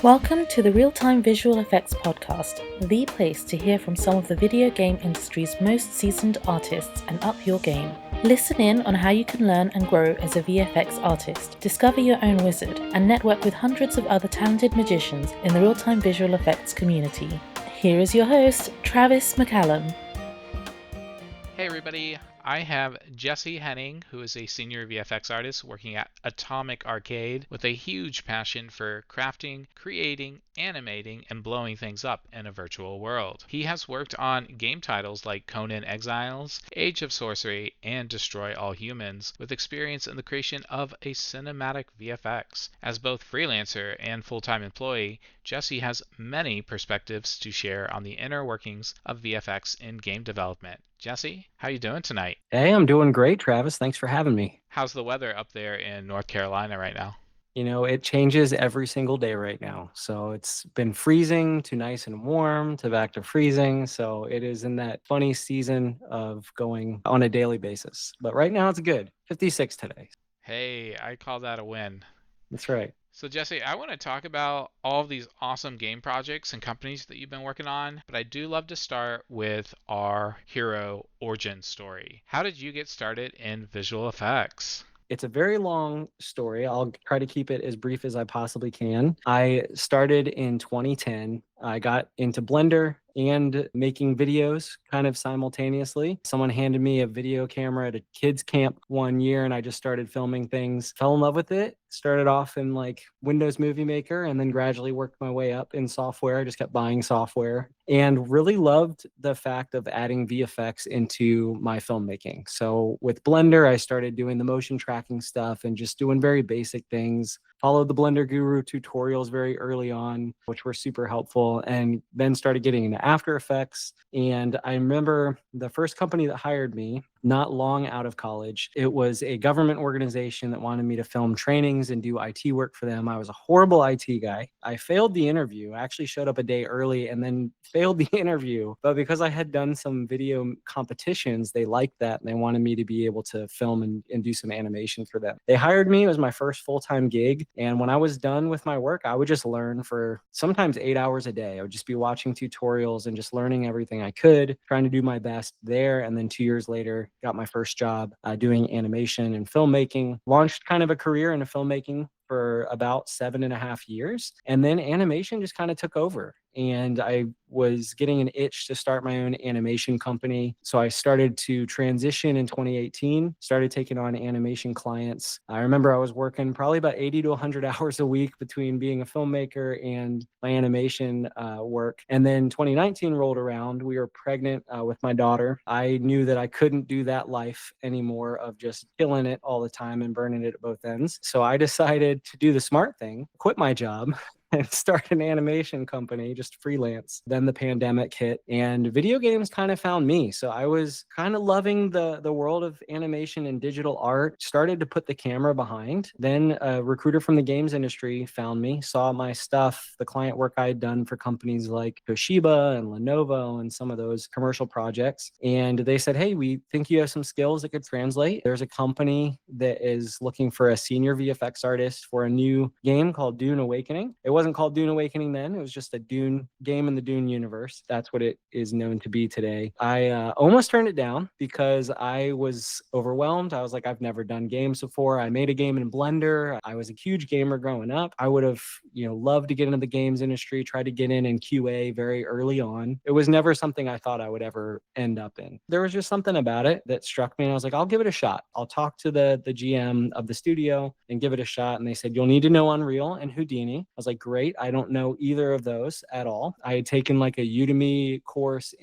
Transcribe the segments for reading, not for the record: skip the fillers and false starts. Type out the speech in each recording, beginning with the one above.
Welcome to the Real-Time Visual Effects Podcast, the place to hear from some of the video game industry's most seasoned artists and up your game. Listen in on how you can learn and grow as a VFX artist, discover your own wizard, and network with hundreds of other talented magicians in the real-time visual effects community. Here is your host, Travis McCallum. Hey everybody, I have Jesse Henning, who is a senior VFX artist working at Atomic Arcade with a huge passion for crafting, creating, animating, and blowing things up in a virtual world. He has worked on game titles like Conan Exiles, Age of Sorcery, and Destroy All Humans, with experience in the creation of a cinematic VFX. As both freelancer and full-time employee, Jesse has many perspectives to share on the inner workings of VFX in game development. Jesse, how you doing tonight? Hey, I'm doing great, Travis. Thanks for having me. How's the weather up there in North Carolina right now? You know, it changes every single day right now. So it's been freezing to nice and warm to back to freezing. So it is in that funny season of going on a daily basis. But right now it's good. 56 today. Hey, I call that a win. That's right. So Jesse, I want to talk about all of these awesome game projects and companies that you've been working on, but I do love to start with our hero origin story. How did you get started in visual effects? It's a very long story. I'll try to keep it as brief as I possibly can. I started in 2010. I got into Blender and making videos kind of simultaneously. Someone handed me a video camera at a kids camp one year and I just started filming things. Fell in love with it. Started off in like Windows Movie Maker and then gradually worked my way up in software. I just kept buying software and really loved the fact of adding VFX into my filmmaking. So with Blender, I started doing the motion tracking stuff and just doing very basic things. Followed the Blender Guru tutorials very early on, which were super helpful, and then started getting into After Effects. And I remember the first company that hired me, not long out of college, it was a government organization that wanted me to film trainings and do IT work for them. I was a horrible IT guy. I failed the interview. I actually showed up a day early and then failed the interview. But because I had done some video competitions, they liked that and they wanted me to be able to film and do some animation for them. They hired me. It was my first full-time gig. And when I was done with my work, I would just learn for sometimes 8 hours a day. I would just be watching tutorials and just learning everything I could, trying to do my best there. And then 2 years later, got my first job doing animation and filmmaking, launched kind of a career in filmmaking for about 7.5 years. And then animation just kind of took over. And I was getting an itch to start my own animation company. So I started to transition in 2018, started taking on animation clients. I remember I was working probably about 80 to 100 hours a week between being a filmmaker and my animation work. And then 2019 rolled around. We were pregnant with my daughter. I knew that I couldn't do that life anymore of just killing it all the time and burning it at both ends. So I decided to do the smart thing, quit my job, and start an animation company, just freelance. Then the pandemic hit and video games kind of found me. So I was kind of loving the world of animation and digital art, started to put the camera behind. Then a recruiter from the games industry found me, saw my stuff, the client work I had done for companies like Toshiba and Lenovo and some of those commercial projects. And they said, hey, we think you have some skills that could translate. There's a company that is looking for a senior VFX artist for a new game called Dune Awakening. It wasn't called Dune Awakening then. It was just a Dune game in the Dune universe. That's what it is known to be today. I almost turned it down because I was overwhelmed. I was like, I've never done games before. I made a game in Blender. I was a huge gamer growing up. I would have, loved to get into the games industry, try to get in QA very early on. It was never something I thought I would ever end up in. There was just something about it that struck me. And I was like, I'll give it a shot. I'll talk to the GM of the studio and give it a shot. And they said, you'll need to know Unreal and Houdini. I was like, great. I don't know either of those at all. I had taken like a Udemy course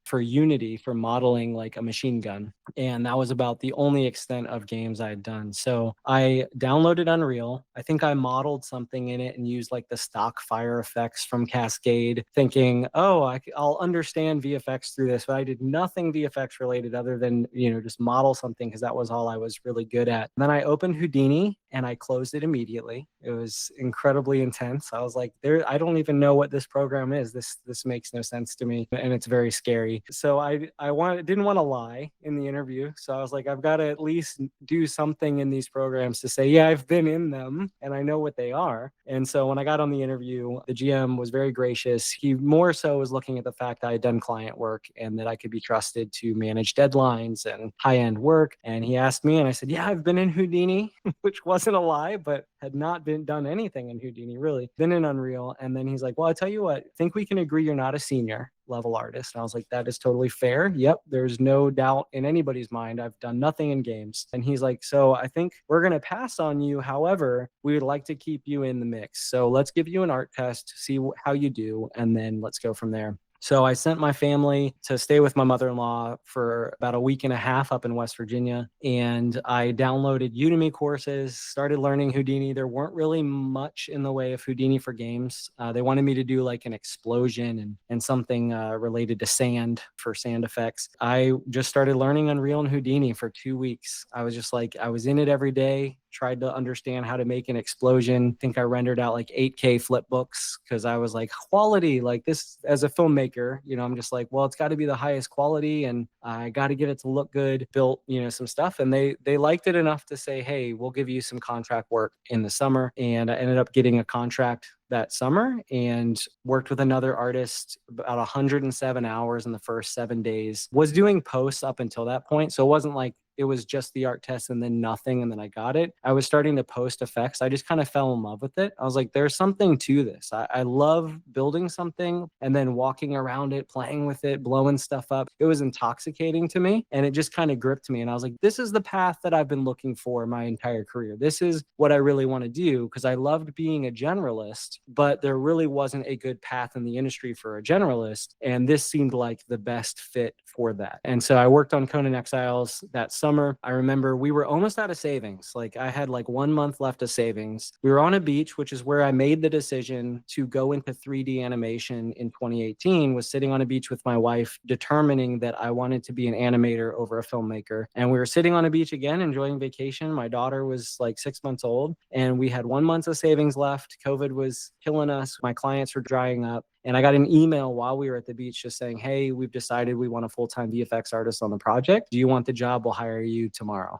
for Unity for modeling like a machine gun. And that was about the only extent of games I had done. So I downloaded Unreal. I think I modeled something in it and used like the stock fire effects from Cascade, thinking, I'll understand VFX through this. But I did nothing VFX related other than, just model something because that was all I was really good at. And then I opened Houdini and I closed it immediately. It was incredibly intense. months. I was like, I don't even know what this program is. This makes no sense to me, and it's very scary. So didn't want to lie in the interview. So I was like, I've got to at least do something in these programs to say, yeah, I've been in them and I know what they are. And so when I got on the interview, the GM was very gracious. He more so was looking at the fact that I had done client work and that I could be trusted to manage deadlines and high-end work. And he asked me, and I said, yeah, I've been in Houdini, which wasn't a lie, but had not been done anything in Houdini, really. Been in Unreal. And then he's like, well, I tell you what, I think we can agree you're not a senior level artist. And I was like, that is totally fair. Yep, there's no doubt in anybody's mind. I've done nothing in games. And he's like, so I think we're going to pass on you. However, we would like to keep you in the mix. So let's give you an art test, see how you do, and then let's go from there. So I sent my family to stay with my mother-in-law for about a week and a half up in West Virginia. And I downloaded Udemy courses, started learning Houdini. There weren't really much in the way of Houdini for games. They wanted me to do like an explosion and something related to sand for sand effects. I just started learning Unreal and Houdini for 2 weeks. I was just like, I was in it every day, tried to understand how to make an explosion. I think I rendered out like 8K flip books because I was like, quality, like this as a filmmaker, I'm just like, well, it's got to be the highest quality and I got to get it to look good, built, some stuff. And they liked it enough to say, hey, we'll give you some contract work in the summer. And I ended up getting a contract that summer and worked with another artist about 107 hours in the first 7 days. Was doing posts up until that point. So it wasn't like it was just the art test and then nothing and then I got it. I was starting to post effects. I just kind of fell in love with it. I was like, there's something to this. I love building something and then walking around it, playing with it, blowing stuff up. It was intoxicating to me and it just kind of gripped me. And I was like, this is the path that I've been looking for my entire career. This is what I really want to do because I loved being a generalist, but there really wasn't a good path in the industry for a generalist. And this seemed like the best fit for that. And so I worked on Conan Exiles that summer. I remember we were almost out of savings. Like I had like 1 month left of savings. We were on a beach, which is where I made the decision to go into 3D animation in 2018, was sitting on a beach with my wife, determining that I wanted to be an animator over a filmmaker. And we were sitting on a beach again, enjoying vacation. My daughter was like 6 months old and we had 1 month of savings left. COVID was killing us. My clients were drying up. And I got an email while we were at the beach just saying, hey, we've decided we want a full-time VFX artist on the project. Do you want the job? We'll hire you tomorrow.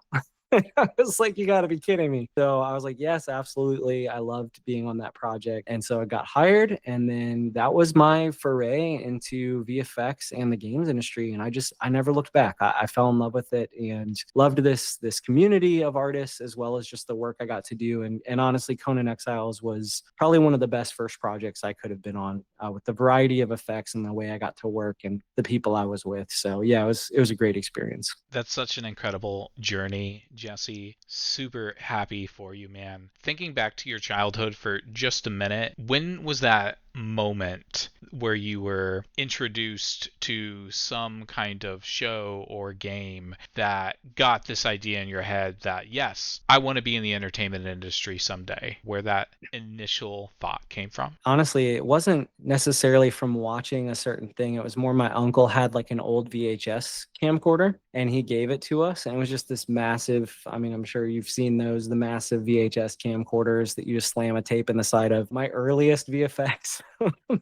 I was like, you got to be kidding me. So I was like, yes, absolutely. I loved being on that project. And so I got hired. And then that was my foray into VFX and the games industry. And I never looked back. I fell in love with it and loved this community of artists as well as just the work I got to do. And honestly, Conan Exiles was probably one of the best first projects I could have been on with the variety of effects and the way I got to work and the people I was with. So yeah, it was a great experience. That's such an incredible journey, Jesse. Super happy for you, man. Thinking back to your childhood for just a minute, when was that moment where you were introduced to some kind of show or game that got this idea in your head that, yes, I want to be in the entertainment industry someday, where that initial thought came from? Honestly, it wasn't necessarily from watching a certain thing. It was more my uncle had like an old VHS camcorder and he gave it to us. And it was just this massive, I mean, I'm sure you've seen those, the massive VHS camcorders that you just slam a tape in the side of. My earliest VFX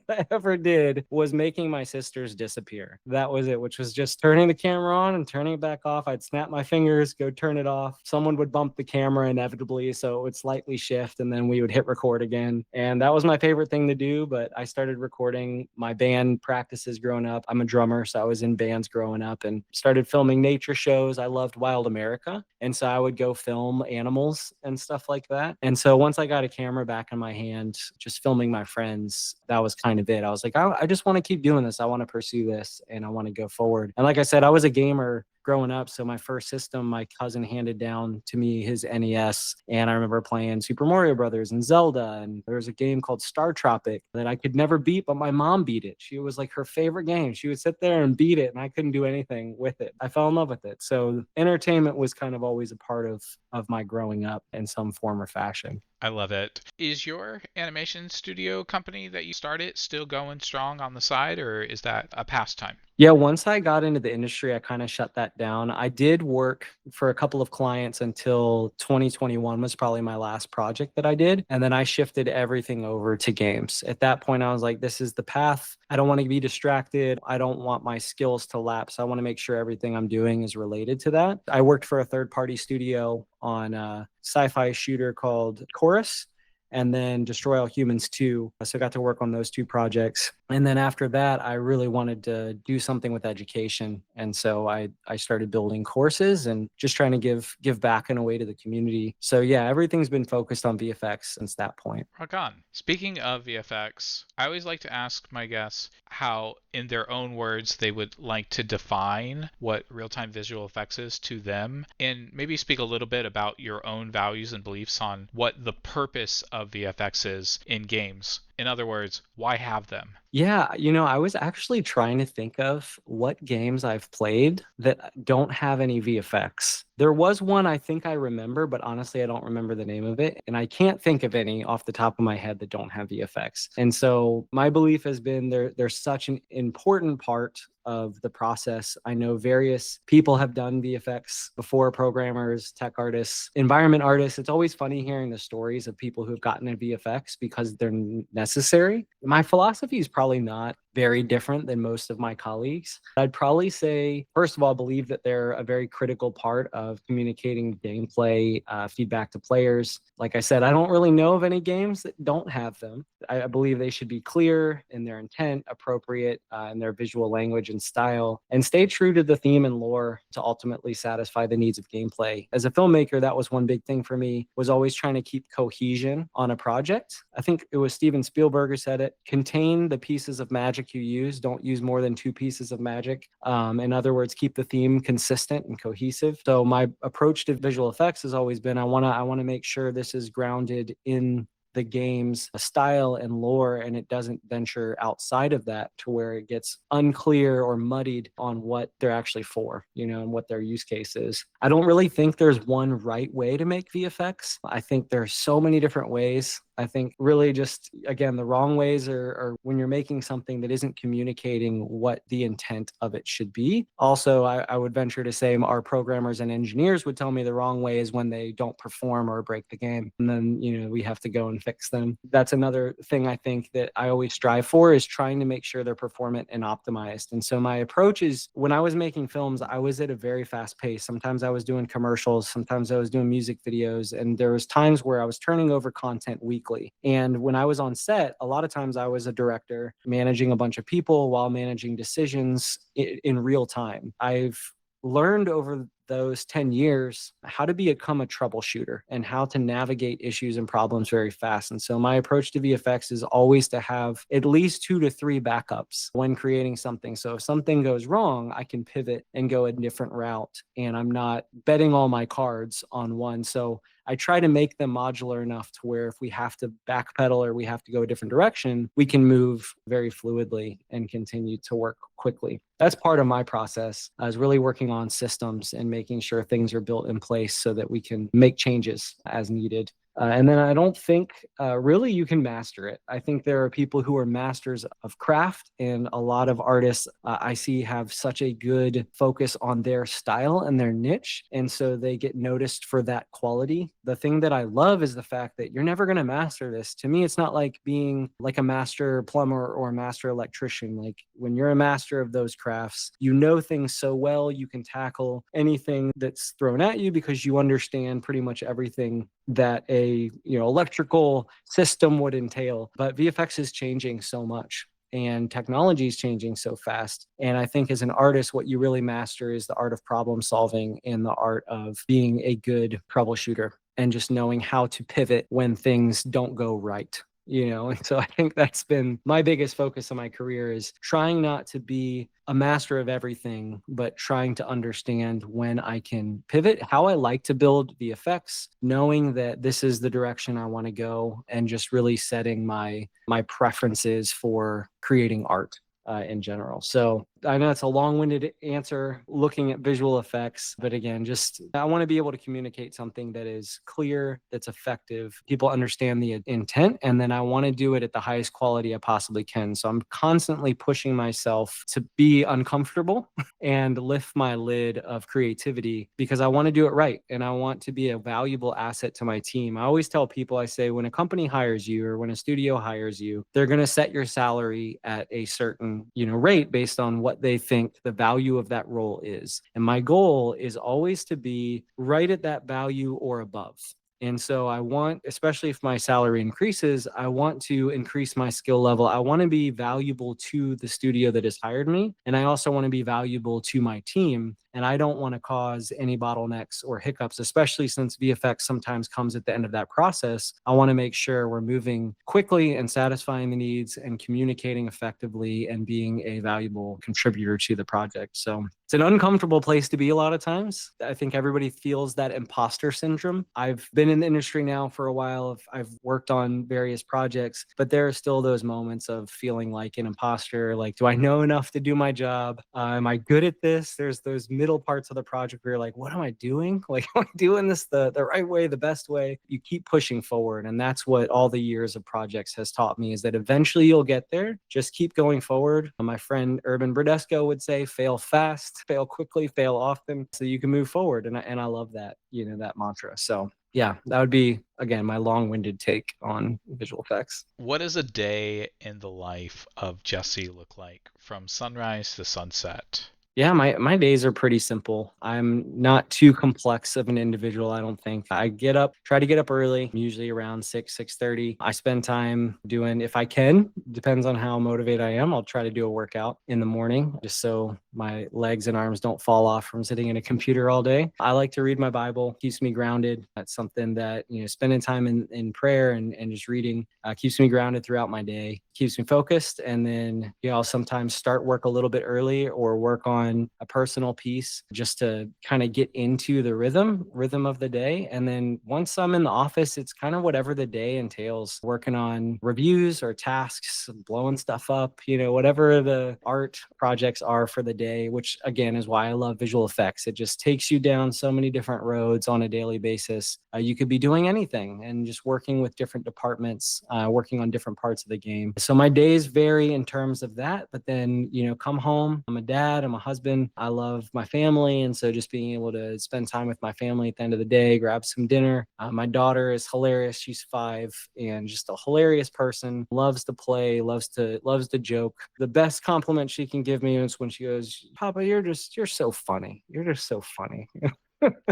I ever did was making my sisters disappear. That was it, which was just turning the camera on and turning it back off. I'd snap my fingers, go turn it off. Someone would bump the camera inevitably, so it would slightly shift and then we would hit record again. And that was my favorite thing to do, but I started recording my band practices growing up. I'm a drummer, so I was in bands growing up and started filming nature shows. I loved Wild America. And so I would go film animals and stuff like that. And so once I got a camera back in my hand, just filming my friends, that was kind of it. I was like, I just want to keep doing this. I want to pursue this and I want to go forward. And like I said, I was a gamer growing up. So my first system, my cousin handed down to me his NES. And I remember playing Super Mario Brothers and Zelda. And there was a game called Star Tropic that I could never beat, but my mom beat it. She was like her favorite game. She would sit there and beat it and I couldn't do anything with it. I fell in love with it. So entertainment was kind of always a part of my growing up in some form or fashion. I love it. Is your animation studio company that you started still going strong on the side, or is that a pastime? Yeah, once I got into the industry, I kind of shut that down. I did work for a couple of clients until 2021 was probably my last project that I did. And then I shifted everything over to games. At that point, I was like, this is the path. I don't want to be distracted. I don't want my skills to lapse. I want to make sure everything I'm doing is related to that. I worked for a third party studio on a sci-fi shooter called Chorus, and then Destroy All Humans 2. So I got to work on those two projects. And then after that, I really wanted to do something with education. And so I started building courses and just trying to give back in a way to the community. So yeah, everything's been focused on VFX since that point. Rock on. Speaking of VFX, I always like to ask my guests how, in their own words, they would like to define what real time visual effects is to them, and maybe speak a little bit about your own values and beliefs on what the purpose of VFX is in games. In other words, why have them? Yeah, I was actually trying to think of what games I've played that don't have any VFX. There was one I think I remember, but honestly, I don't remember the name of it. And I can't think of any off the top of my head that don't have VFX. And so my belief has been they're such an important part of the process. I know various people have done VFX before, programmers, tech artists, environment artists. It's always funny hearing the stories of people who've gotten a VFX because they're necessary. My philosophy is probably not very different than most of my colleagues. I'd probably say, first of all, believe that they're a very critical part of communicating gameplay, feedback to players. Like I said, I don't really know of any games that don't have them. I believe they should be clear in their intent, appropriate in their visual language and style, and stay true to the theme and lore to ultimately satisfy the needs of gameplay. As a filmmaker, that was one big thing for me, was always trying to keep cohesion on a project. I think it was Steven Spielberg who said it: contain the pieces of magic you use, don't use more than two pieces of magic. In other words, keep the theme consistent and cohesive. So my approach to visual effects has always been, I want to make sure this is grounded in the game's style and lore, and it doesn't venture outside of that to where it gets unclear or muddied on what they're actually for, and what their use case is. I don't really think there's one right way to make VFX. I think there's so many different ways. I think really just, again, the wrong ways are when you're making something that isn't communicating what the intent of it should be. Also, I would venture to say our programmers and engineers would tell me the wrong way is when they don't perform or break the game. And then, we have to go and fix them. That's another thing I think that I always strive for, is trying to make sure they're performant and optimized. And so my approach is, when I was making films, I was at a very fast pace. Sometimes I was doing commercials, sometimes I was doing music videos, and there was times where I was turning over content weekly. And when I was on set, a lot of times I was a director managing a bunch of people while managing decisions in real time. I've learned over those 10 years how to become a troubleshooter and how to navigate issues and problems very fast. And so my approach to VFX is always to have at least 2 to 3 backups when creating something. So if something goes wrong, I can pivot and go a different route, and I'm not betting all my cards on one. So I try to make them modular enough to where if we have to backpedal or we have to go a different direction, we can move very fluidly and continue to work quickly. That's part of my process, is really working on systems and making sure things are built in place so that we can make changes as needed. And then I don't think really you can master it. I think there are people who are masters of craft, and a lot of artists I see have such a good focus on their style and their niche. And so they get noticed for that quality. The thing that I love is the fact that you're never going to master this. To me, it's not like being like a master plumber or a master electrician. Like when you're a master of those crafts, you know things so well, you can tackle anything that's thrown at you because you understand pretty much everything that a electrical system would entail. But VFX is changing so much, and technology is changing so fast. And I think as an artist, what you really master is the art of problem solving and the art of being a good troubleshooter, and just knowing how to pivot when things don't go right. And so I think that's been my biggest focus of my career, is trying not to be a master of everything, but trying to understand when I can pivot, how I like to build VFX, knowing that this is the direction I want to go, and just really setting my preferences for creating art in general. So I know it's a long-winded answer looking at visual effects, but again, just I want to be able to communicate something that is clear, that's effective, people understand the intent, and then I want to do it at the highest quality I possibly can. So I'm constantly pushing myself to be uncomfortable and lift my lid of creativity because I want to do it right and I want to be a valuable asset to my team. I always tell people, I say, when a company hires you or when a studio hires you, they're going to set your salary at a certain, rate based on what they think the value of that role is. And my goal is always to be right at that value or above. And so I want, especially if my salary increases, I want to increase my skill level. I want to be valuable to the studio that has hired me. And I also want to be valuable to my team. And I don't want to cause any bottlenecks or hiccups, especially since VFX sometimes comes at the end of that process. I want to make sure we're moving quickly and satisfying the needs and communicating effectively and being a valuable contributor to the project. So it's an uncomfortable place to be a lot of times. I think everybody feels that imposter syndrome. I've been in the industry now for a while. I've worked on various projects, but there are still those moments of feeling like an imposter. Like, do I know enough to do my job? Am I good at this? There's those middle parts of the project where you're like, what am I doing? Like, am I doing this the right way, the best way? You keep pushing forward. And that's what all the years of projects has taught me, is that eventually you'll get there. Just keep going forward. My friend Urban Bradesco would say, fail fast, fail quickly, fail often, so you can move forward. And I love that, that mantra. So yeah, that would be, again, my long-winded take on visual effects. What does a day in the life of Jesse look like from sunrise to sunset? Yeah, my days are pretty simple. I'm not too complex of an individual, I don't think. I try to get up early, usually around 6:30. I spend time doing, if I can, depends on how motivated I am, I'll try to do a workout in the morning just so my legs and arms don't fall off from sitting in a computer all day. I like to read my Bible, keeps me grounded. That's something that, spending time in prayer and just reading keeps me grounded throughout my day, keeps me focused. And then, I'll sometimes start work a little bit early or work on a personal piece just to kind of get into the rhythm of the day. And then once I'm in the office, it's kind of whatever the day entails, working on reviews or tasks, blowing stuff up, whatever the art projects are for the day, which again is why I love visual effects. It just takes you down so many different roads on a daily basis. You could be doing anything and just working with different departments, working on different parts of the game. So my days vary in terms of that, but then, come home. I'm a dad, I'm a husband. I love my family. And so just being able to spend time with my family at the end of the day, grab some dinner. My daughter is hilarious. She's 5 and just a hilarious person, loves to play, loves to joke. The best compliment she can give me is when she goes, Papa, you're so funny. You're just so funny.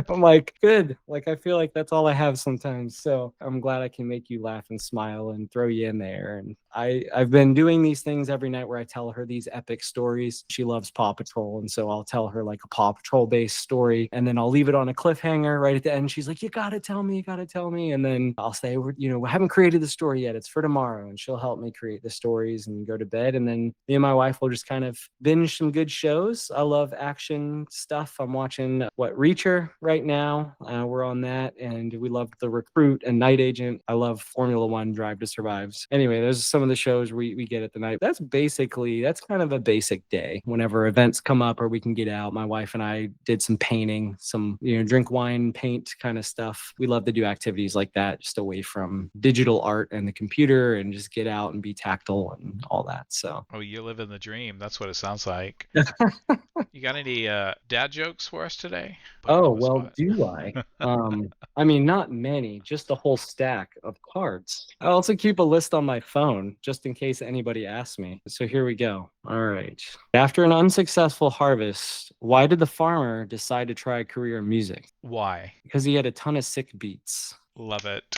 I'm like, good. Like, I feel like that's all I have sometimes. So I'm glad I can make you laugh and smile and throw you in there. And I've been doing these things every night where I tell her these epic stories. She loves Paw Patrol. And so I'll tell her like a Paw Patrol based story. And then I'll leave it on a cliffhanger right at the end. She's like, you got to tell me, you got to tell me. And then I'll say, we haven't created the story yet. It's for tomorrow. And she'll help me create the stories and go to bed. And then me and my wife will just kind of binge some good shows. I love action stuff. I'm watching Reacher right now. We're on that, and we love The Recruit and Night Agent. I love Formula One, Drive to Survive. Anyway, there's some of the shows we get at the night. That's kind of a basic day. Whenever events come up or we can get out, my wife and I did some painting, some, drink wine, paint kind of stuff. We love to do activities like that, just away from digital art and the computer, and just get out and be tactile and all that. So, Oh, you're living the dream. That's what it sounds like. You got any dad jokes for us today? Put you oh, on the well, spot. do I? I mean, not many, just a whole stack of cards. I also keep a list on my phone just in case anybody asks me. So here we go. All right. After an unsuccessful harvest, why did the farmer decide to try a career in music? Why? Because he had a ton of sick beats. Love it.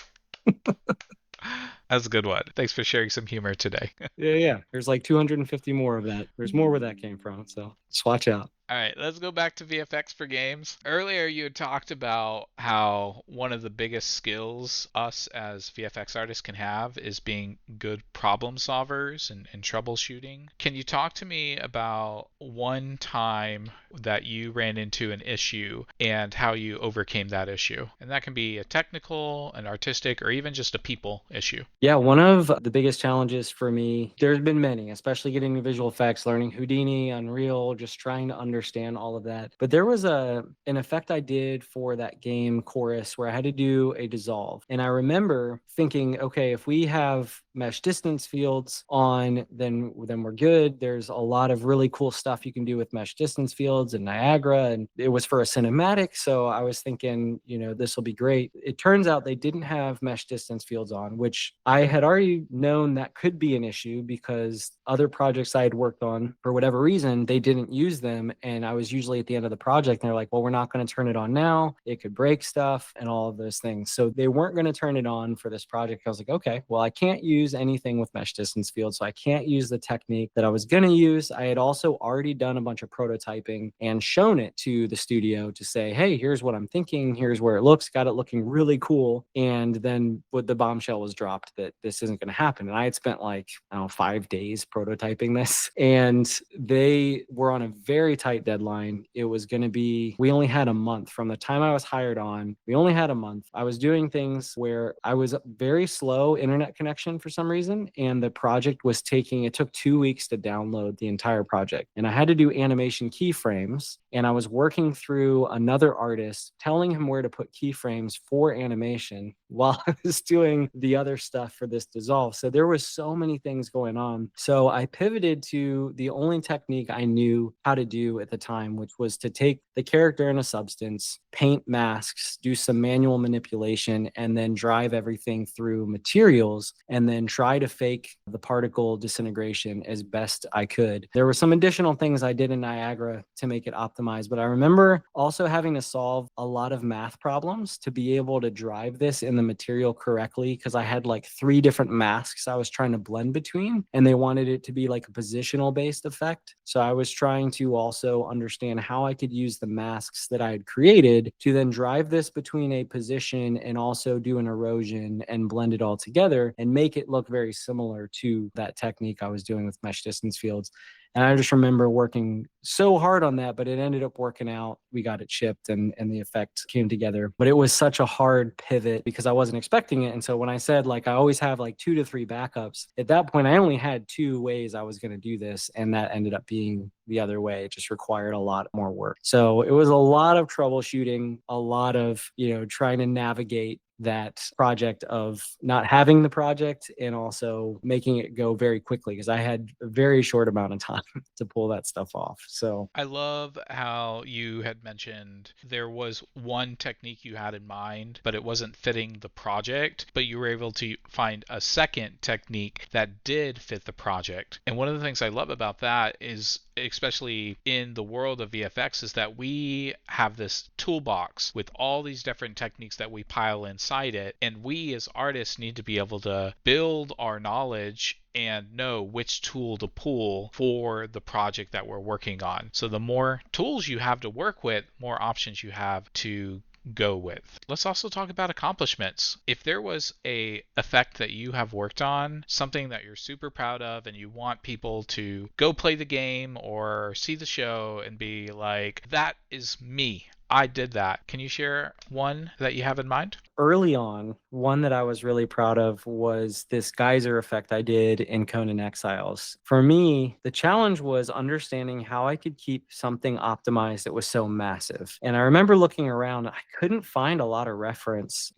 That's a good one. Thanks for sharing some humor today. Yeah, yeah. There's like 250 more of that. There's more where that came from. So just watch out. All right, let's go back to VFX for games. Earlier, you had talked about how one of the biggest skills us as VFX artists can have is being good problem solvers and troubleshooting. Can you talk to me about one time that you ran into an issue and how you overcame that issue? And that can be a technical, an artistic, or even just a people issue. Yeah, one of the biggest challenges for me, there's been many, especially getting into visual effects, learning Houdini, Unreal, just trying to understand all of that. But there was an effect I did for that game Chorus where I had to do a dissolve. And I remember thinking, okay, if we have mesh distance fields on, then we're good. There's a lot of really cool stuff you can do with mesh distance fields and Niagara, and it was for a cinematic, so I was thinking, this will be great. It turns out they didn't have mesh distance fields on, which I had already known that could be an issue because other projects I had worked on, for whatever reason, they didn't use them, and I was usually at the end of the project and they're like, well, we're not going to turn it on now, it could break stuff and all of those things. So they weren't going to turn it on for this project. I was like, okay, well, I can't use anything with mesh distance fields, so I can't use the technique that I was going to use. I had also already done a bunch of prototyping and shown it to the studio to say, hey, here's what I'm thinking, here's where it looks, got it looking really cool. And then what the bombshell was dropped that this isn't going to happen. And I had spent like, I don't know, 5 days prototyping this, and they were on a very tight deadline. It was going to be, we only had a month from the time I was hired on. We only had a month. I was doing things where I was very slow internet connection for some reason, and the project was it took 2 weeks to download the entire project. And I had to do animation keyframes, and I was working through another artist, telling him where to put keyframes for animation while I was doing the other stuff for this dissolve. So there was so many things going on. So I pivoted to the only technique I knew how to do at the time, which was to take the character in a substance, paint masks, do some manual manipulation, and then drive everything through materials, and then try to fake the particle disintegration as best I could. There were some additional things I did in Niagara to make it optimized, but I remember also having to solve a lot of math problems to be able to drive this in the material correctly, because I had like 3 different masks I was trying to blend between, and they wanted it to be like a positional based effect. So I was trying to also understand how I could use the masks that I had created to then drive this between a position and also do an erosion and blend it all together and make it look very similar to that technique I was doing with mesh distance fields. And I just remember working so hard on that, but it ended up working out. We got it shipped, and the effect came together. But it was such a hard pivot because I wasn't expecting it. And so when I said, like, I always have like 2 to 3 backups, at that point, I only had 2 ways I was going to do this. And that ended up being the other way. It just required a lot more work. So it was a lot of troubleshooting, a lot of, trying to navigate that project of not having the project and also making it go very quickly, because I had a very short amount of time to pull that stuff off. So I love how you had mentioned there was one technique you had in mind, but it wasn't fitting the project, but you were able to find a second technique that did fit the project. And one of the things I love about that is, especially in the world of VFX, is that we have this toolbox with all these different techniques that we pile inside it, and we as artists need to be able to build our knowledge and know which tool to pull for the project that we're working on. So the more tools you have to work with, more options you have to go with. Let's also talk about accomplishments. If there was a effect that you have worked on, something that you're super proud of and you want people to go play the game or see the show and be like, that is me, I did that. Can you share one that you have in mind? early on, one that I was really proud of was this geyser effect I did in Conan Exiles. For me, the challenge was understanding how I could keep something optimized that was so massive. And I remember looking around, I couldn't find a lot of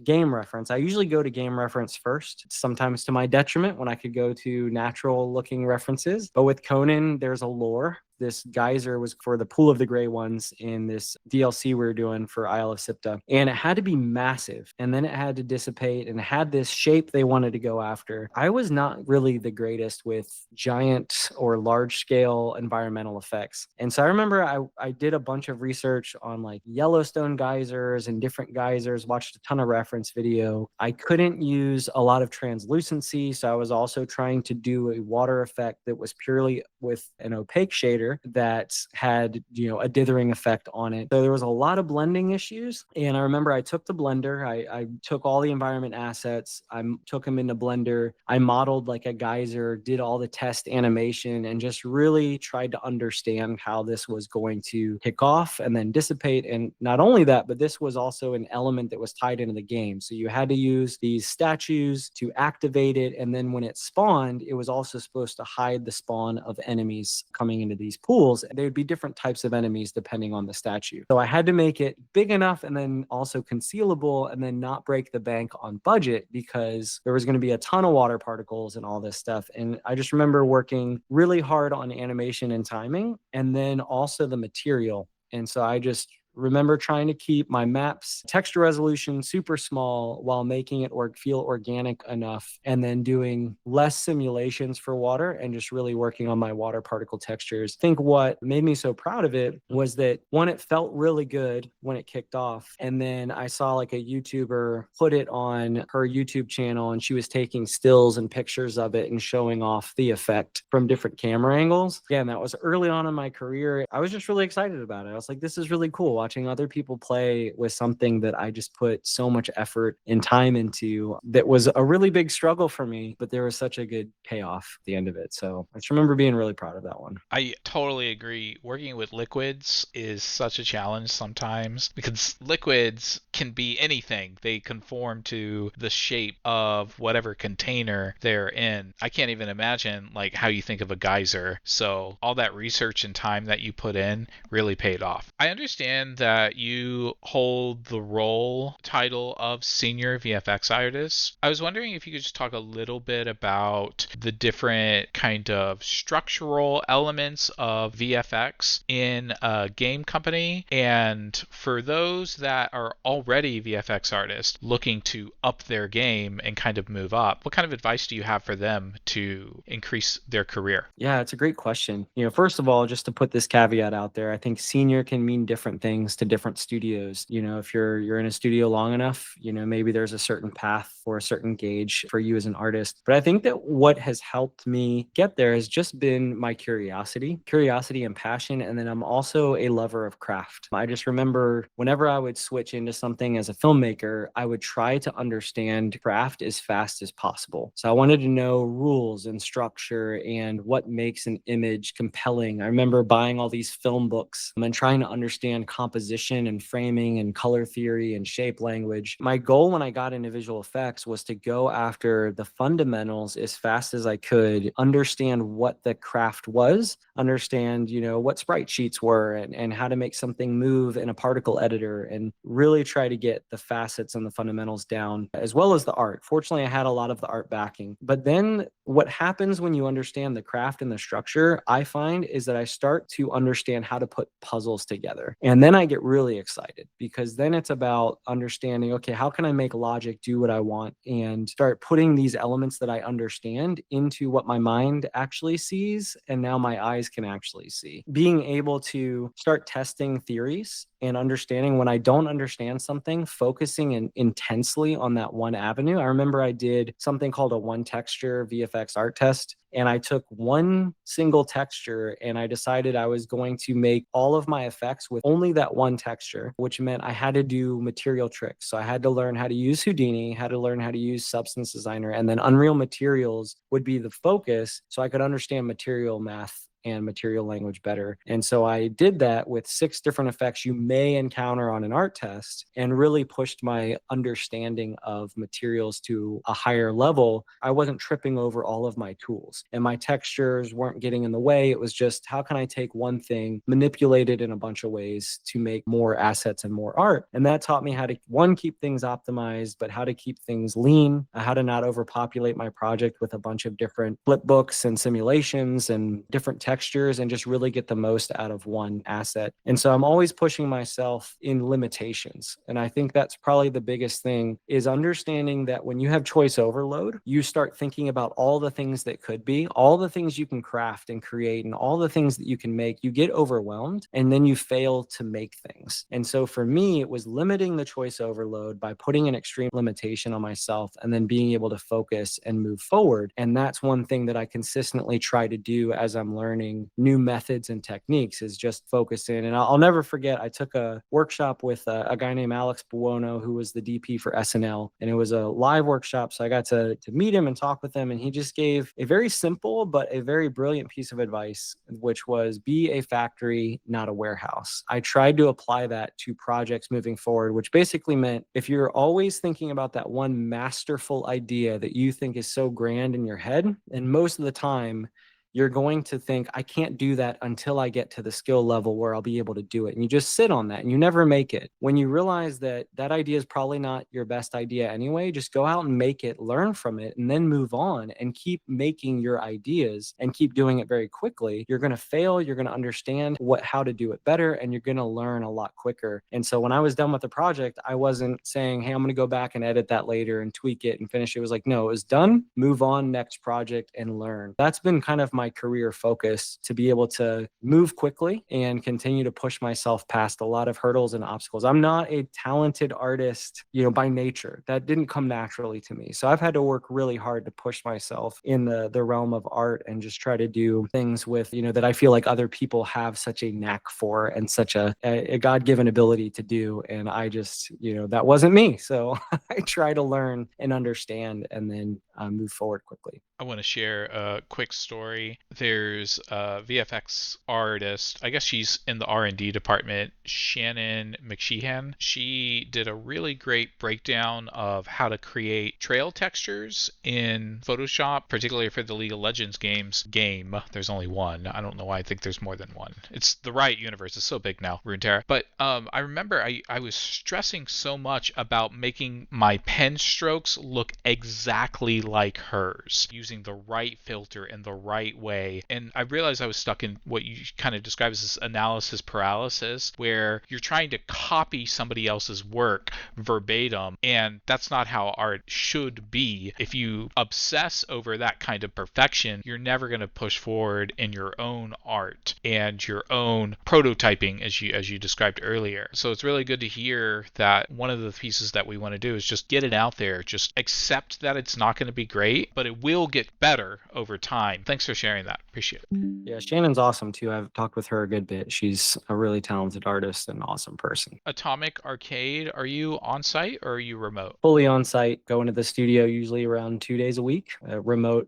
game reference. I usually go to game reference first, sometimes to my detriment when I could go to natural looking references. But with Conan, there's a lore. This geyser was for the Pool of the Gray Ones in this DLC we were doing for Isle of Sipta. And it had to be massive. And then it had to dissipate and it had this shape they wanted to go after. I was not really the greatest with giant or large scale environmental effects. And so I remember I did a bunch of research on like Yellowstone geysers and different geysers, watched a ton of reference video. I couldn't use a lot of translucency. So I was also trying to do a water effect that was purely with an opaque shader layer that had, a dithering effect on it. So there was a lot of blending issues. And I remember I took the Blender, I took all the environment assets, I took them into Blender, I modeled like a geyser, did all the test animation, and just really tried to understand how this was going to kick off and then dissipate. And not only that, but this was also an element that was tied into the game. So you had to use these statues to activate it. And then when it spawned, it was also supposed to hide the spawn of enemies coming into these pools. There would be different types of enemies depending on the statue. So I had to make it big enough and then also concealable and then not break the bank on budget because there was going to be a ton of water particles and all this stuff. And I just remember working really hard on animation and timing and then also the material. And so I just remember trying to keep my maps texture resolution super small while making it feel organic enough, and then doing less simulations for water and just really working on my water particle textures. I think what made me so proud of it was that, one, it felt really good when it kicked off. And then I saw like a YouTuber put it on her YouTube channel and she was taking stills and pictures of it and showing off the effect from different camera angles. Again, that was early on in my career. I was just really excited about it. I was like, this is really cool. Watching other people play with something that I just put so much effort and time into, that was a really big struggle for me, but there was such a good payoff at the end of it. So I just remember being really proud of that one. I totally agree. Working with liquids is such a challenge sometimes because liquids can be anything. They conform to the shape of whatever container they're in. I can't even imagine like how you think of a geyser. So all that research and time that you put in really paid off. I understand that you hold the role title of Senior VFX Artist. I was wondering if you could just talk a little bit about the different kind of structural elements of VFX in a game company, and for those that are already VFX artists looking to up their game and kind of move up, what kind of advice do you have for them to increase their career? Yeah, it's a great question. First of all, just to put this caveat out there, I think senior can mean different things to different studios. If you're in a studio long enough, maybe there's a certain path for a certain gauge for you as an artist. But I think that what has helped me get there has just been my curiosity and passion. And then I'm also a lover of craft. I just remember whenever I would switch into something as a filmmaker, I would try to understand craft as fast as possible. So I wanted to know rules and structure and what makes an image compelling. I remember buying all these film books and trying to understand composition and framing and color theory and shape language. My goal when I got into visual effects was to go after the fundamentals as fast as I could, understand what the craft was, understand, what sprite sheets were and how to make something move in a particle editor, and really try to get the facets and the fundamentals down, as well as the art. Fortunately, I had a lot of the art backing. But then what happens when you understand the craft and the structure, I find, is that I start to understand how to put puzzles together. And then I get really excited because then it's about understanding, okay, how can I make logic do what I want, and start putting these elements that I understand into what my mind actually sees and now my eyes can actually see. Being able to start testing theories and understanding when I don't understand something, focusing intensely on that one avenue. I remember I did something called a one texture VFX art test. And I took one single texture and I decided I was going to make all of my effects with only that one texture, which meant I had to do material tricks. So I had to learn how to use Houdini, had to learn how to use Substance Designer, and then Unreal Materials would be the focus so I could understand material math and material language better. And so I did that with 6 different effects you may encounter on an art test, and really pushed my understanding of materials to a higher level. I wasn't tripping over all of my tools and my textures weren't getting in the way. It was just, how can I take one thing, manipulate it in a bunch of ways to make more assets and more art? And that taught me how to, one, keep things optimized, but how to keep things lean, how to not overpopulate my project with a bunch of different flip books and simulations and different textures, and just really get the most out of one asset. And so I'm always pushing myself in limitations. And I think that's probably the biggest thing, is understanding that when you have choice overload, you start thinking about all the things that could be, all the things you can craft and create, and all the things that you can make. You get overwhelmed and then you fail to make things. And so for me, it was limiting the choice overload by putting an extreme limitation on myself and then being able to focus and move forward. And that's one thing that I consistently try to do as I'm learning learning new methods and techniques, is just focusing. And I'll never forget, I took a workshop with a guy named Alex Buono, who was the DP for SNL, and it was a live workshop. So I got to meet him and talk with him, and he just gave a very simple but a very brilliant piece of advice, which was be a factory, not a warehouse. I tried to apply that to projects moving forward, which basically meant if you're always thinking about that one masterful idea that you think is so grand in your head, and most of the time you're going to think, I can't do that until I get to the skill level where I'll be able to do it. And you just sit on that and you never make it. When you realize that that idea is probably not your best idea anyway, just go out and make it, learn from it, and then move on and keep making your ideas and keep doing it very quickly. You're going to fail. You're going to understand how to do it better, and you're going to learn a lot quicker. And so when I was done with the project, I wasn't saying, hey, I'm going to go back and edit that later and tweak it and finish it. It was like, no, it was done. Move on, next project, and learn. That's been kind of my career focus, to be able to move quickly and continue to push myself past a lot of hurdles and obstacles. I'm not a talented artist, by nature. That didn't come naturally to me. So I've had to work really hard to push myself in the realm of art and just try to do things with, that I feel like other people have such a knack for and such a God-given ability to do. And I just, that wasn't me. So I try to learn and understand and then move forward quickly. I want to share a quick story. There's a VFX artist. I guess she's in the R&D department, Shannon McSheehan. She did a really great breakdown of how to create trail textures in Photoshop, particularly for the League of Legends game. There's only one. I don't know why I think there's more than one. It's the Riot universe. It's so big now, Runeterra. But I remember I was stressing so much about making my pen strokes look exactly like hers, using the right filter in the right way. And I realized I was stuck in what you kind of describe as this analysis paralysis, where you're trying to copy somebody else's work verbatim, and that's not how art should be. If you obsess over that kind of perfection, you're never going to push forward in your own art and your own prototyping, as you described earlier. So it's really good to hear that one of the pieces that we want to do is just get it out there. Just accept that it's not going to be great, but it will get better over time. Thanks for sharing that. Appreciate it. Yeah, Shannon's awesome too. I've talked with her a good bit. She's a really talented artist and awesome person. Atomic Arcade, are you on site or are you remote? Fully on site, going to the studio usually around 2 days a week, remote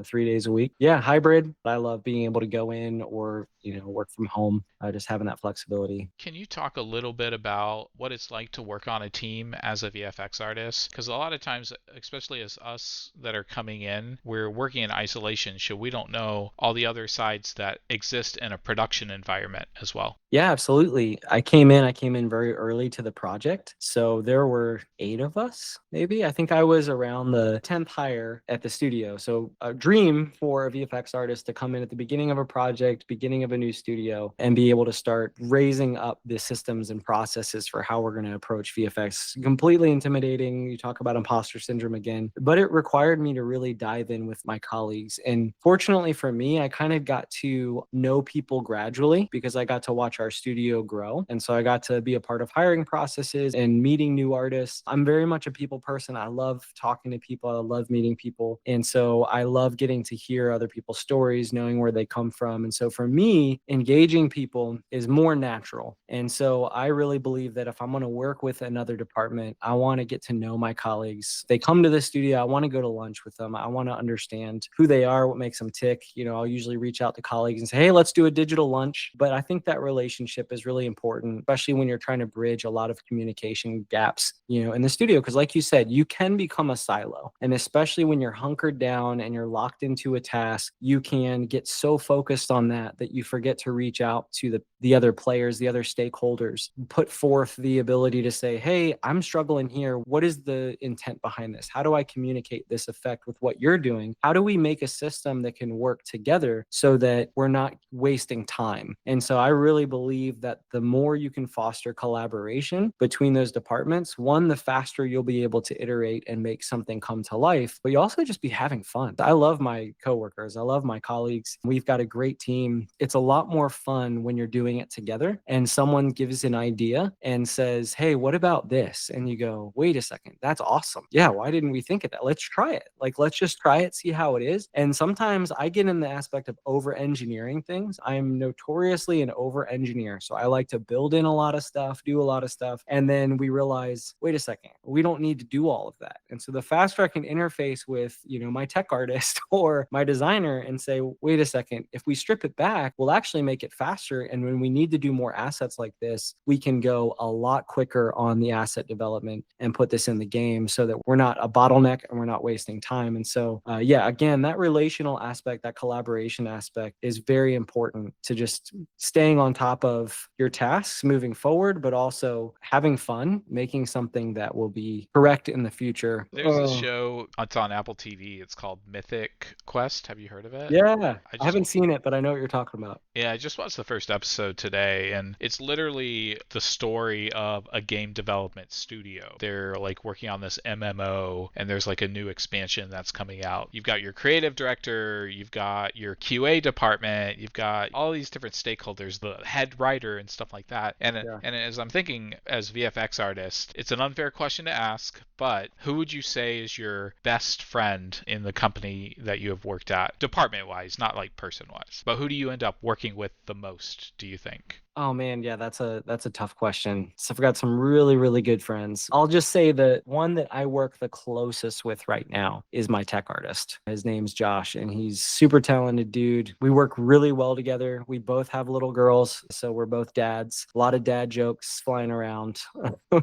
3 days a week. Yeah, hybrid. I love being able to go in or, work from home, just having that flexibility. Can you talk a little bit about what it's like to work on a team as a VFX artist? Because a lot of times, especially as us that are coming in, we're working in isolation, so we don't know all the other sides that exist in a production environment as well. Yeah, absolutely. I came in very early to the project. So there were 8 of us, maybe. I think I was around the 10th hire at the studio. So a dream for a VFX artist to come in at the beginning of a project, beginning of a new studio, and be able to start raising up the systems and processes for how we're going to approach VFX. Completely intimidating. You talk about imposter syndrome again, but it required me to really dive in with my colleagues. And fortunately for me, I kind of got to know people gradually because I got to watch our studio grow. And so I got to be a part of hiring processes and meeting new artists. I'm very much a people person. I love talking to people. I love meeting people. And so I love getting to hear other people's stories, knowing where they come from. And so for me, engaging people is more natural. And so I really believe that if I'm going to work with another department, I want to get to know my colleagues. They come to the studio. I want to go to lunch with them. I want to understand who they are, what makes them tick. I'll usually reach out to colleagues and say, hey, let's do a digital lunch. But I think that relationship is really important, especially when you're trying to bridge a lot of communication gaps, in the studio. Because like you said, you can become a silo. And especially when you're hunkered down and you're locked into a task, you can get so focused on that you forget to reach out to the other players, the other stakeholders, put forth the ability to say, hey, I'm struggling here. What is the intent behind this? How do I communicate this effect with what you're doing? How do we make a system that can work together so that we're not wasting time? And so I really believe that the more you can foster collaboration between those departments, one, the faster you'll be able to iterate and make something come to life, but you also just be having fun. I love my coworkers. I love my colleagues. We've got a great team. It's a lot more fun when you're doing it together and someone gives an idea and says, hey, what about this? And you go, wait a second, that's awesome. Yeah, why didn't we think of that? Let's try try it. Like, let's just try it, see how it is. And sometimes I get in the aspect of over engineering things. I'm notoriously an over engineer. So I like to build in a lot of stuff, do a lot of stuff. And then we realize, wait a second, we don't need to do all of that. And so the faster I can interface with, my tech artist or my designer and say, wait a second, if we strip it back, we'll actually make it faster. And when we need to do more assets like this, we can go a lot quicker on the asset development and put this in the game so that we're not a bottleneck and we're not wasting time. And so, again, that relational aspect, that collaboration aspect is very important to just staying on top of your tasks moving forward, but also having fun, making something that will be correct in the future. There's a show, it's on Apple TV. It's called Mythic Quest. Have you heard of it? Yeah, I I just haven't seen it, but I know what you're talking about. Yeah, I just watched the first episode today, and it's literally the story of a game development studio. They're like working on this MMO, and there's like a new expansion that's coming out. You've got your creative director, you've got your QA department, you've got all these different stakeholders, the head writer and stuff like that. And as I'm thinking as VFX artist, it's an unfair question to ask, but who would you say is your best friend in the company that you have worked at, department-wise, not like person-wise? But who do you end up working with the most, do you think? Oh man, yeah, that's a tough question. So I've got some really, really good friends. I'll just say the one that I work the closest with right now is my tech artist. His name's Josh, and he's super talented dude. We work really well together. We both have little girls, so we're both dads. A lot of dad jokes flying around,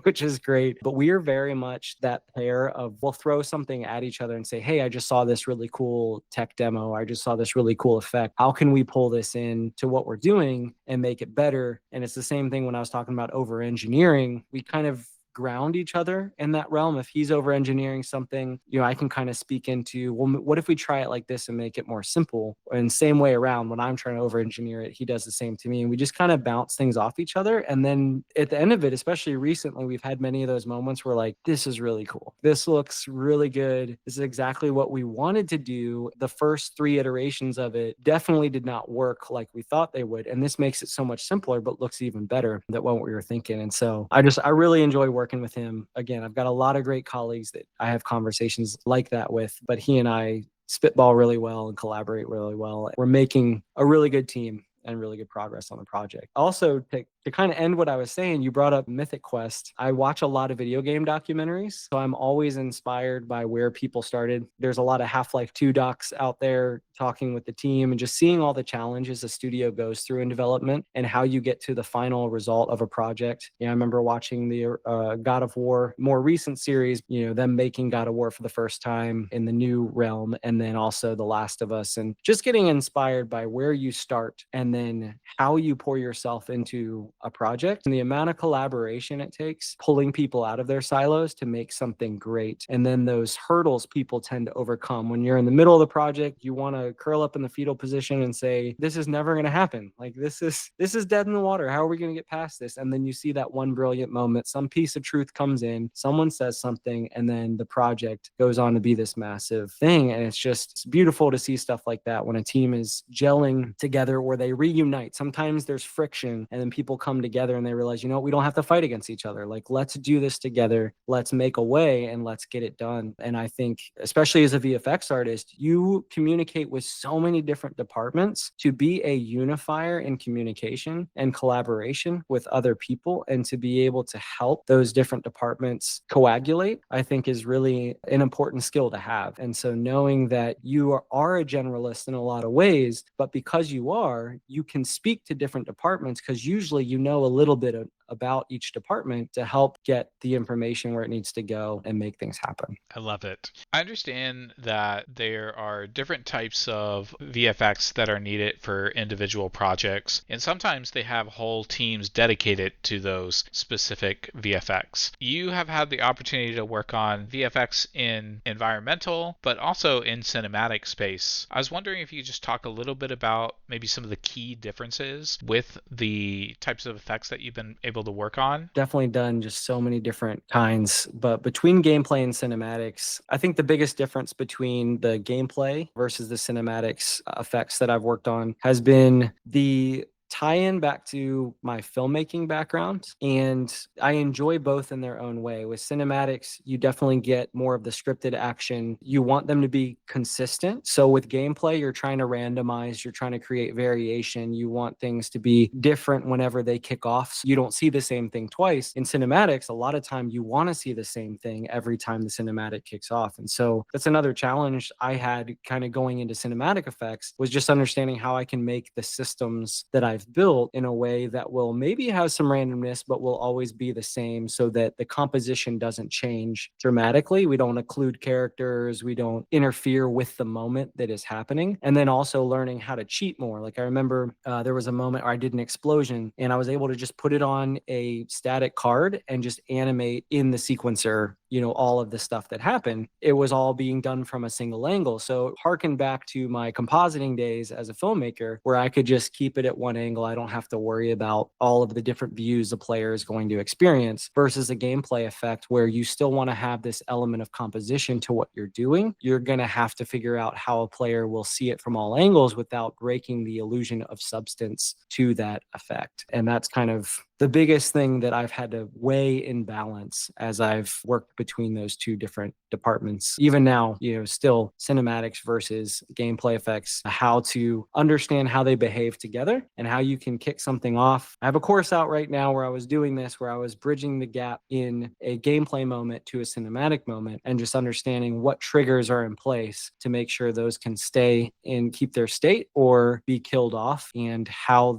which is great. But we are very much that pair of we'll throw something at each other and say, "Hey, I just saw this really cool tech demo. I just saw this really cool effect. How can we pull this in to what we're doing and make it better?" And it's the same thing when I was talking about over engineering. We kind of ground each other in that realm. If he's over engineering something, I can kind of speak into, well, what if we try it like this and make it more simple? And same way around, when I'm trying to over engineer it, he does the same to me. And we just kind of bounce things off each other. And then at the end of it, especially recently, we've had many of those moments where like, this is really cool. This looks really good. This is exactly what we wanted to do. The first 3 iterations of it definitely did not work like we thought they would. And this makes it so much simpler, but looks even better than what we were thinking. And so I really enjoy working with him. Again, I've got a lot of great colleagues that I have conversations like that with, but he and I spitball really well and collaborate really well. We're making a really good team and really good progress on the project. Also, to kind of end what I was saying, you brought up Mythic Quest. I watch a lot of video game documentaries, so I'm always inspired by where people started. There's a lot of Half-Life 2 docs out there talking with the team and just seeing all the challenges a studio goes through in development and how you get to the final result of a project. I remember watching the God of War more recent series, them making God of War for the first time in the new realm, and then also The Last of Us, and just getting inspired by where you start and then how you pour yourself into a project and the amount of collaboration it takes, pulling people out of their silos to make something great. And then those hurdles people tend to overcome. When you're in the middle of the project, you want to curl up in the fetal position and say, this is never going to happen. Like this is dead in the water. How are we going to get past this? And then you see that one brilliant moment, some piece of truth comes in, someone says something, and then the project goes on to be this massive thing. And it's beautiful to see stuff like that when a team is gelling together or they reunite. Sometimes there's friction and then people come together and they realize, we don't have to fight against each other. Like, let's do this together. Let's make a way and let's get it done. And I think, especially as a VFX artist, you communicate with so many different departments. To be a unifier in communication and collaboration with other people and to be able to help those different departments coagulate, I think is really an important skill to have. And so knowing that you are a generalist in a lot of ways, but because you can speak to different departments because usually you know a little bit about each department to help get the information where it needs to go and make things happen. I love it. I understand that there are different types of VFX that are needed for individual projects, and sometimes they have whole teams dedicated to those specific VFX. You have had the opportunity to work on VFX in environmental, but also in cinematic space. I was wondering if you could just talk a little bit about maybe some of the key differences with the types of effects that you've been able to work on. Definitely done just so many different kinds, but between gameplay and cinematics, I think the biggest difference between the gameplay versus the cinematics effects that I've worked on has been the tie in back to my filmmaking background, and I enjoy both in their own way. With cinematics, you definitely get more of the scripted action. You want them to be consistent. So with gameplay, you're trying to randomize, you're trying to create variation. You want things to be different whenever they kick off. So you don't see the same thing twice. In cinematics, a lot of time you want to see the same thing every time the cinematic kicks off. And so that's another challenge I had kind of going into cinematic effects, was just understanding how I can make the systems that I've built in a way that will maybe have some randomness, but will always be the same, so that the composition doesn't change dramatically. We don't occlude characters, we don't interfere with the moment that is happening. And then also learning how to cheat more. Like I remember there was a moment where I did an explosion and I was able to just put it on a static card and just animate in the sequencer, all of the stuff that happened. It was all being done from a single angle. So harken back to my compositing days as a filmmaker, where I could just keep it at one angle. I don't have to worry about all of the different views the player is going to experience, versus a gameplay effect where you still want to have this element of composition to what you're doing. You're going to have to figure out how a player will see it from all angles without breaking the illusion of substance to that effect. And that's kind of the biggest thing that I've had to weigh in balance as I've worked between those two different departments. Even now, still cinematics versus gameplay effects, how to understand how they behave together and how you can kick something off. I have a course out right now where I was doing this, where I was bridging the gap in a gameplay moment to a cinematic moment, and just understanding what triggers are in place to make sure those can stay and keep their state or be killed off, and how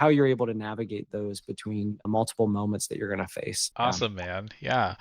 you're able to navigate those between multiple moments that you're going to face. Awesome, man. Yeah.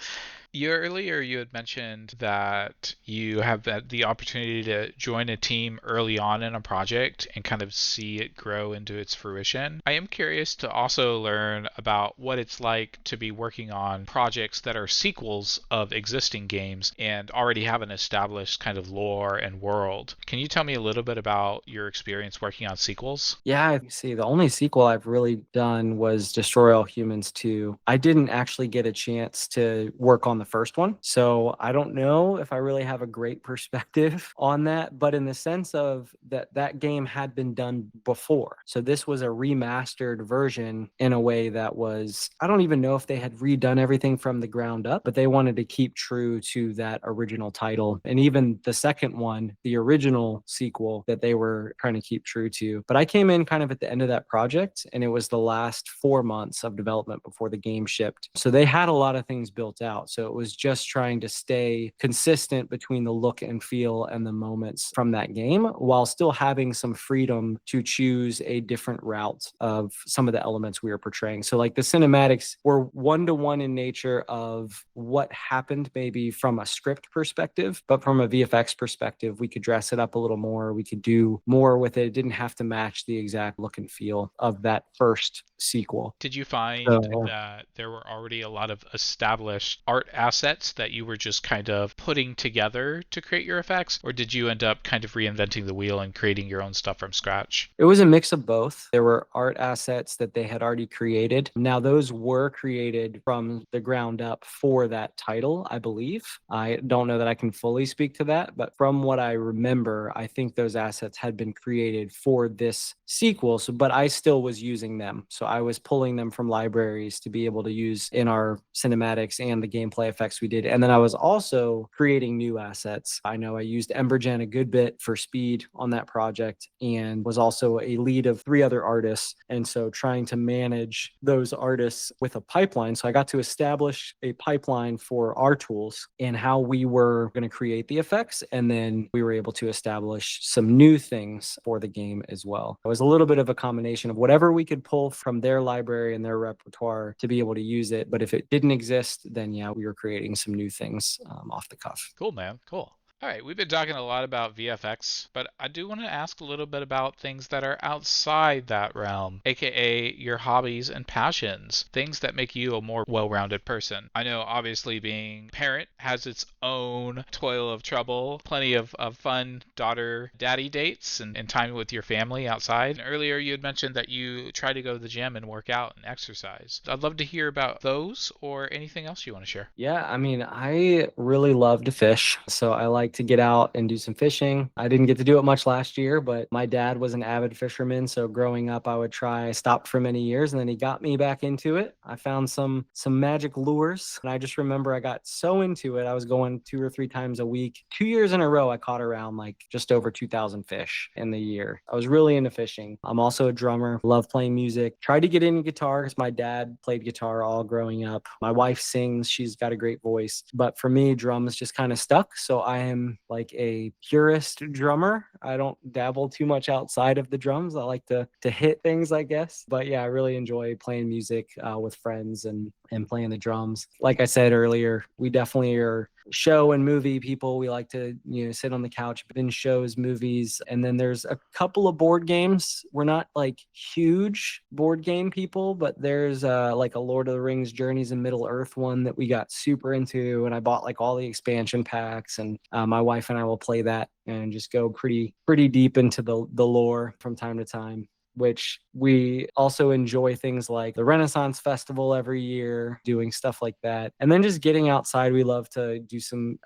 Earlier you had mentioned that you have the opportunity to join a team early on in a project and kind of see it grow into its fruition. I am curious to also learn about what it's like to be working on projects that are sequels of existing games and already have an established kind of lore and world. Can you tell me a little bit about your experience working on sequels? Yeah, you see, the only sequel I've really done was Destroy All Humans 2. I didn't actually get a chance to work on the first one, so I don't know if I really have a great perspective on that, but in the sense of that game had been done before. So this was a remastered version in a way that was, I don't even know if they had redone everything from the ground up, but they wanted to keep true to that original title. And even the second one, the original sequel, that they were trying to keep true to. But I came in kind of at the end of that project, and it was the last 4 months of development before the game shipped. So they had a lot of things built out. So it was just trying to stay consistent between the look and feel and the moments from that game, while still having some freedom to choose a different route of some of the elements we were portraying. So like the cinematics were one-to-one in nature of what happened maybe from a script perspective, but from a VFX perspective, we could dress it up a little more. We could do more with it. It didn't have to match the exact look and feel of that first sequel. Did you find So that there were already a lot of established art assets that you were just kind of putting together to create your effects, or did you end up kind of reinventing the wheel and creating your own stuff from scratch? it was a mix of both. There were art assets that they had already created. Now, those were created from the ground up for that title, I believe. I don't know that I can fully speak to that, but from what I remember, I think those assets had been created for this sequel. So, but I still was using them. So I was pulling them from libraries to be able to use in our cinematics and the gameplay effects we did. And then I was also creating new assets. I know I used Embergen a good bit for speed on that project, and was also a lead of 3 other artists. And so trying to manage those artists with a pipeline. So I got to establish a pipeline for our tools and how we were going to create the effects. And then we were able to establish some new things for the game as well. It was a little bit of a combination of whatever we could pull from their library and their repertoire to be able to use it. But if it didn't exist, then yeah, we were creating some new things off the cuff. Cool, man. Cool. All right, we've been talking a lot about VFX, but I do want to ask a little bit about things that are outside that realm, aka your hobbies and passions, things that make you a more well-rounded person. I know obviously being a parent has its own toil of trouble, plenty of fun daughter-daddy dates and time with your family outside. And earlier you had mentioned that you try to go to the gym and work out and exercise. I'd love to hear about those or anything else you want to share. Yeah, I mean, I really love to fish. So I like like to get out and do some fishing. I didn't get to do it much last year, but my dad was an avid fisherman. So growing up, I would try. I stopped for many years and then he got me back into it. I found some magic lures. And I just remember I got so into it. I was going 2 or 3 times a week. 2 years in a row, I caught around like just over 2,000 fish in the year. I was really into fishing. I'm also a drummer, love playing music. Tried to get into guitar because my dad played guitar all growing up. My wife sings. She's got a great voice. But for me, drums just kind of stuck. So I am like a purist drummer. I don't dabble too much outside of the drums. I like to hit things, I guess. But yeah, I really enjoy playing music with friends and playing the drums. Like I said earlier, we definitely are show and movie people. We like to, sit on the couch, binge shows, movies. And then there's a couple of board games. We're not like huge board game people, but there's like a Lord of the Rings Journeys in Middle Earth one that we got super into. And I bought like all the expansion packs, and my wife and I will play that and just go pretty deep into the lore from time to time, which we also enjoy things like the Renaissance Festival every year, doing stuff like that. And then just getting outside. We love to do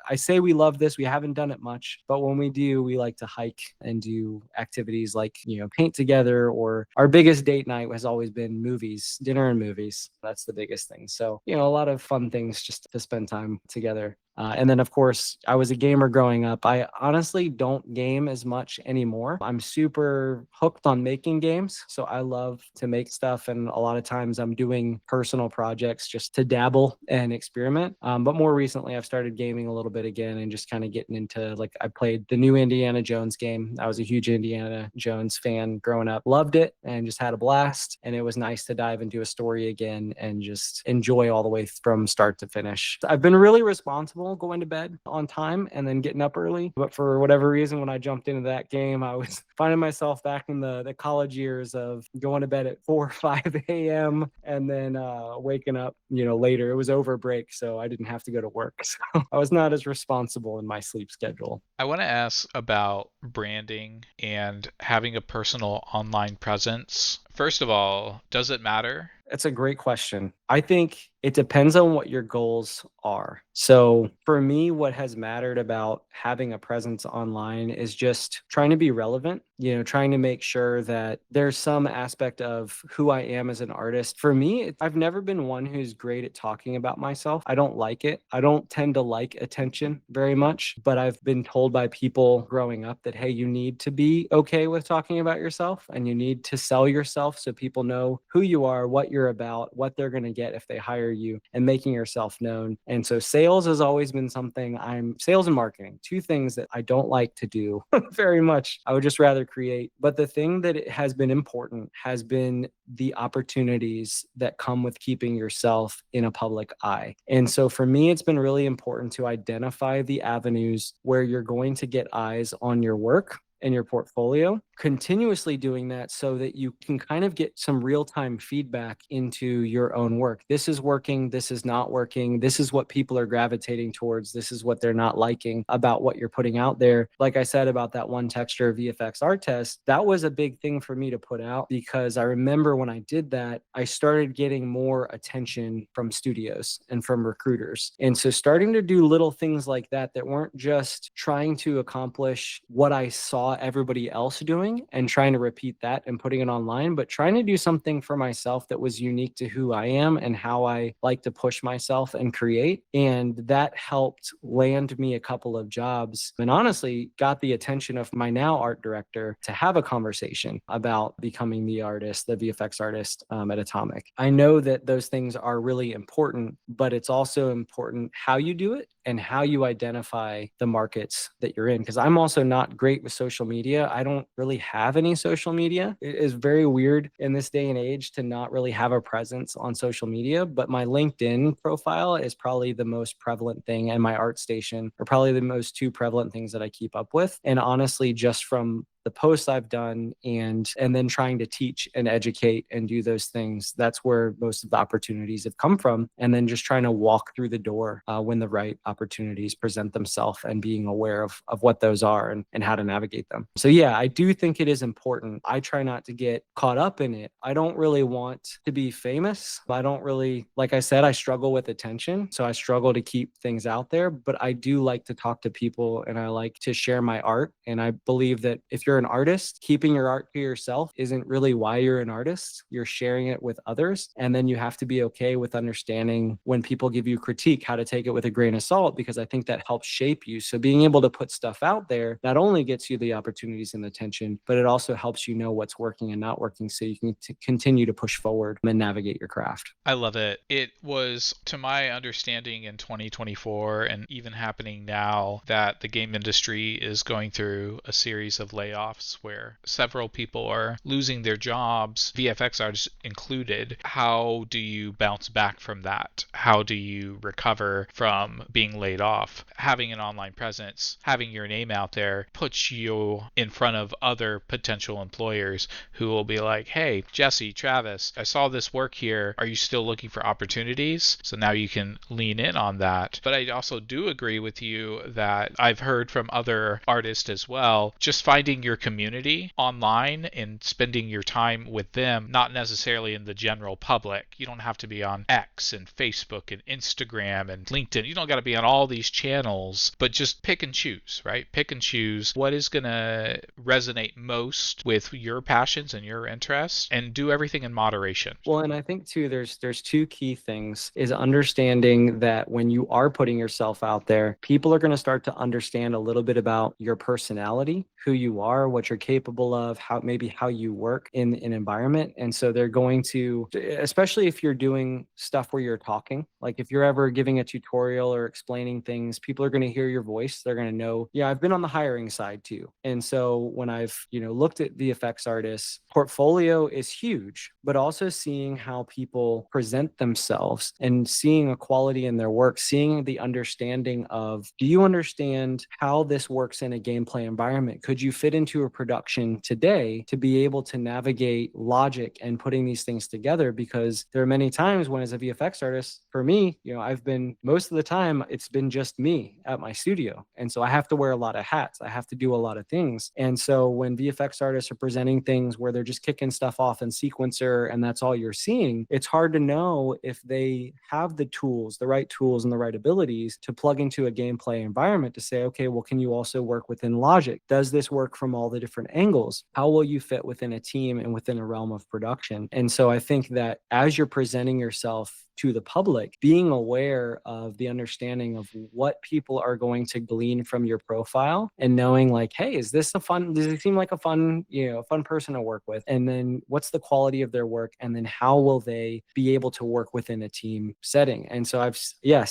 I say we love this, we haven't done it much, but when we do, we like to hike and do activities like, paint together, or our biggest date night has always been movies, dinner and movies. That's the biggest thing. So, a lot of fun things just to spend time together. And then, of course, I was a gamer growing up. I honestly don't game as much anymore. I'm super hooked on making games. So I love to make stuff. And a lot of times I'm doing personal projects just to dabble and experiment. But more recently, I've started gaming a little bit again and just kind of getting into, like, I played the new Indiana Jones game. I was a huge Indiana Jones fan growing up, loved it, and just had a blast. And it was nice to dive into a story again and just enjoy all the way from start to finish. I've been really responsible going to bed on time and then getting up early. But for whatever reason, when I jumped into that game, I was finding myself back in the college years of going to bed at 4 or 5 a.m. and then waking up, later. It was over break, so I didn't have to go to work. So I was not as responsible in my sleep schedule. I want to ask about branding and having a personal online presence. First of all, does it matter? That's a great question. I think it depends on what your goals are. So for me, what has mattered about having a presence online is just trying to be relevant, trying to make sure that there's some aspect of who I am as an artist. For me, I've never been one who's great at talking about myself. I don't like it. I don't tend to like attention very much, but I've been told by people growing up that, hey, you need to be okay with talking about yourself and you need to sell yourself so people know who you are, what you're about, what they're going to get if they hire you, and making yourself known. And so sales has always been something sales and marketing, two things that I don't like to do very much. I would just rather create. But the thing that it has been important has been the opportunities that come with keeping yourself in a public eye. And so for me, it's been really important to identify the avenues where you're going to get eyes on your work and your portfolio, continuously doing that so that you can kind of get some real-time feedback into your own work. This is working, this is not working, this is what people are gravitating towards, this is what they're not liking about what you're putting out there. Like I said about that one texture VFX art test, that was a big thing for me to put out because I remember when I did that, I started getting more attention from studios and from recruiters. And so starting to do little things like that weren't just trying to accomplish what I saw everybody else doing and trying to repeat that and putting it online, but trying to do something for myself that was unique to who I am and how I like to push myself and create. And that helped land me a couple of jobs and honestly got the attention of my now art director to have a conversation about becoming the VFX artist at Atomic. I know that those things are really important, but it's also important how you do it and how you identify the markets that you're in. Because I'm also not great with social media. I don't really have any social media. It is very weird in this day and age to not really have a presence on social media, but my LinkedIn profile is probably the most prevalent thing, and my ArtStation are probably the most two prevalent things that I keep up with. And honestly, just from the posts I've done, and then trying to teach and educate and do those things. That's where most of the opportunities have come from. And then just trying to walk through the door when the right opportunities present themselves, and being aware of what those are, and how to navigate them. So yeah, I do think it is important. I try not to get caught up in it. I don't really want to be famous. I don't really, like I said, I struggle with attention. So I struggle to keep things out there, but I do like to talk to people, and I like to share my art. And I believe that if you're an artist, keeping your art to yourself isn't really why you're an artist. You're sharing it with others. And then you have to be okay with understanding when people give you critique, how to take it with a grain of salt, because I think that helps shape you. So being able to put stuff out there not only gets you the opportunities and attention, but it also helps you know what's working and not working, so you can continue to push forward and navigate your craft. I love it. It was, to my understanding, in 2024 and even happening now, that the game industry is going through a series of layoffs where several people are losing their jobs, VFX artists included. How do you bounce back from that? How do you recover from being laid off? Having an online presence, having your name out there, puts you in front of other potential employers who will be like, hey, Jesse, Travis, I saw this work here. Are you still looking for opportunities? So now you can lean in on that. But I also do agree with you that I've heard from other artists as well, just finding your community online and spending your time with them, not necessarily in the general public. You don't have to be on X and Facebook and Instagram and LinkedIn. You don't got to be on all these channels, but just pick and choose, right? Pick and choose what is going to resonate most with your passions and your interests, and do everything in moderation. Well, and I think too, there's two key things: is understanding that when you are putting yourself out there, people are going to start to understand a little bit about your personality, who you are, what you're capable of, how you work in an environment. And so they're going to, especially if you're doing stuff where you're talking, like if you're ever giving a tutorial or explaining things, people are going to hear your voice. They're going to know, yeah, I've been on the hiring side too. And so when I've, looked at VFX artists, portfolio is huge, but also seeing how people present themselves and seeing a quality in their work, seeing the understanding of, do you understand how this works in a gameplay environment? Could you fit into a production today to be able to navigate logic and putting these things together? Because there are many times when, as a VFX artist, for me, I've been, most of the time, it's been just me at my studio. And so I have to wear a lot of hats. I have to do a lot of things. And so when VFX artists are presenting things where they're just kicking stuff off in sequencer and that's all you're seeing, it's hard to know if they have the tools, the right tools and the right abilities to plug into a gameplay environment to say, okay, well, can you also work within logic? Does this work from all the different angles? How will you fit within a team and within a realm of production? And so I think that as you're presenting yourself to the public, being aware of the understanding of what people are going to glean from your profile, and knowing like, hey, does it seem like a fun, fun person to work with? And then what's the quality of their work? And then how will they be able to work within a team setting? And so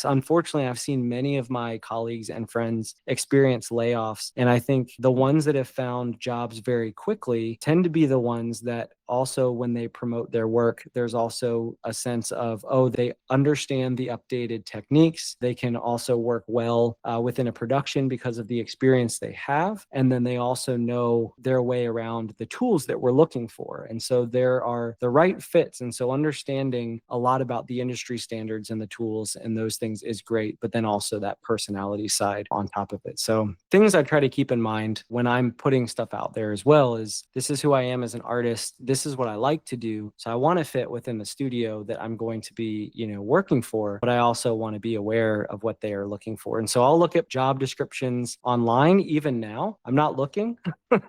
unfortunately, I've seen many of my colleagues and friends experience layoffs. And I think the ones that have found jobs very quickly tend to be the ones that also, when they promote their work, there's also a sense of, they understand the updated techniques. They can also work well within a production because of the experience they have. And then they also know their way around the tools that we're looking for. And so there are the right fits. And so understanding a lot about the industry standards and the tools and those things is great, but then also that personality side on top of it. So things I try to keep in mind when I'm putting stuff out there as well is, this is who I am as an artist. This is what I like to do. So I want to fit within the studio that I'm going to be, working for, but I also want to be aware of what they are looking for. And so I'll look at job descriptions online. Even now, I'm not looking.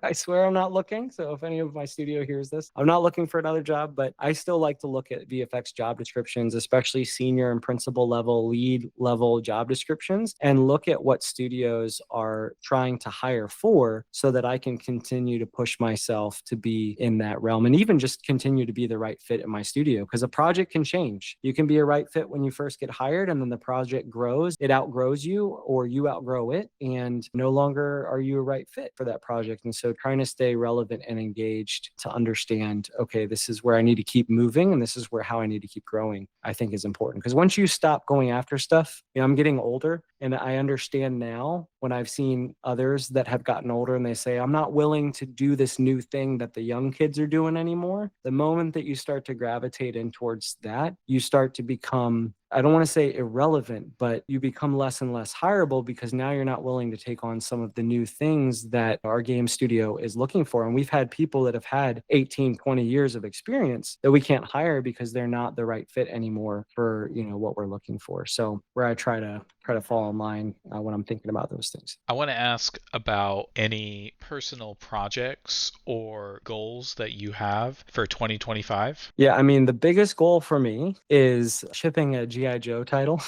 I swear I'm not looking. So if any of my studio hears this, I'm not looking for another job, but I still like to look at VFX job descriptions, especially senior and principal level, lead level job descriptions, and look at what studios are trying to hire for, so that I can continue to push myself to be in that realm, and even just continue to be the right fit in my studio. Because a project can change. You can be a right fit when you first get hired, and then the project grows, it outgrows you, or you outgrow it, and no longer are you a right fit for that project. And so trying to stay relevant and engaged to understand, okay, this is where I need to keep moving, and this is how I need to keep growing, I think is important. Because once you stop going after stuff, I'm getting older, And I understand now when I've seen others that have gotten older and they say, I'm not willing to do this new thing that the young kids are doing anymore. The moment that you start to gravitate in towards that, you start to become, I don't want to say irrelevant, but you become less and less hireable because now you're not willing to take on some of the new things that our game studio is looking for. And we've had people that have had 18, 20 years of experience that we can't hire because they're not the right fit anymore for, what we're looking for. So where I try to fall in line when I'm thinking about those things. I want to ask about any personal projects or goals that you have for 2025. Yeah, I mean, the biggest goal for me is shipping a GI Joe title.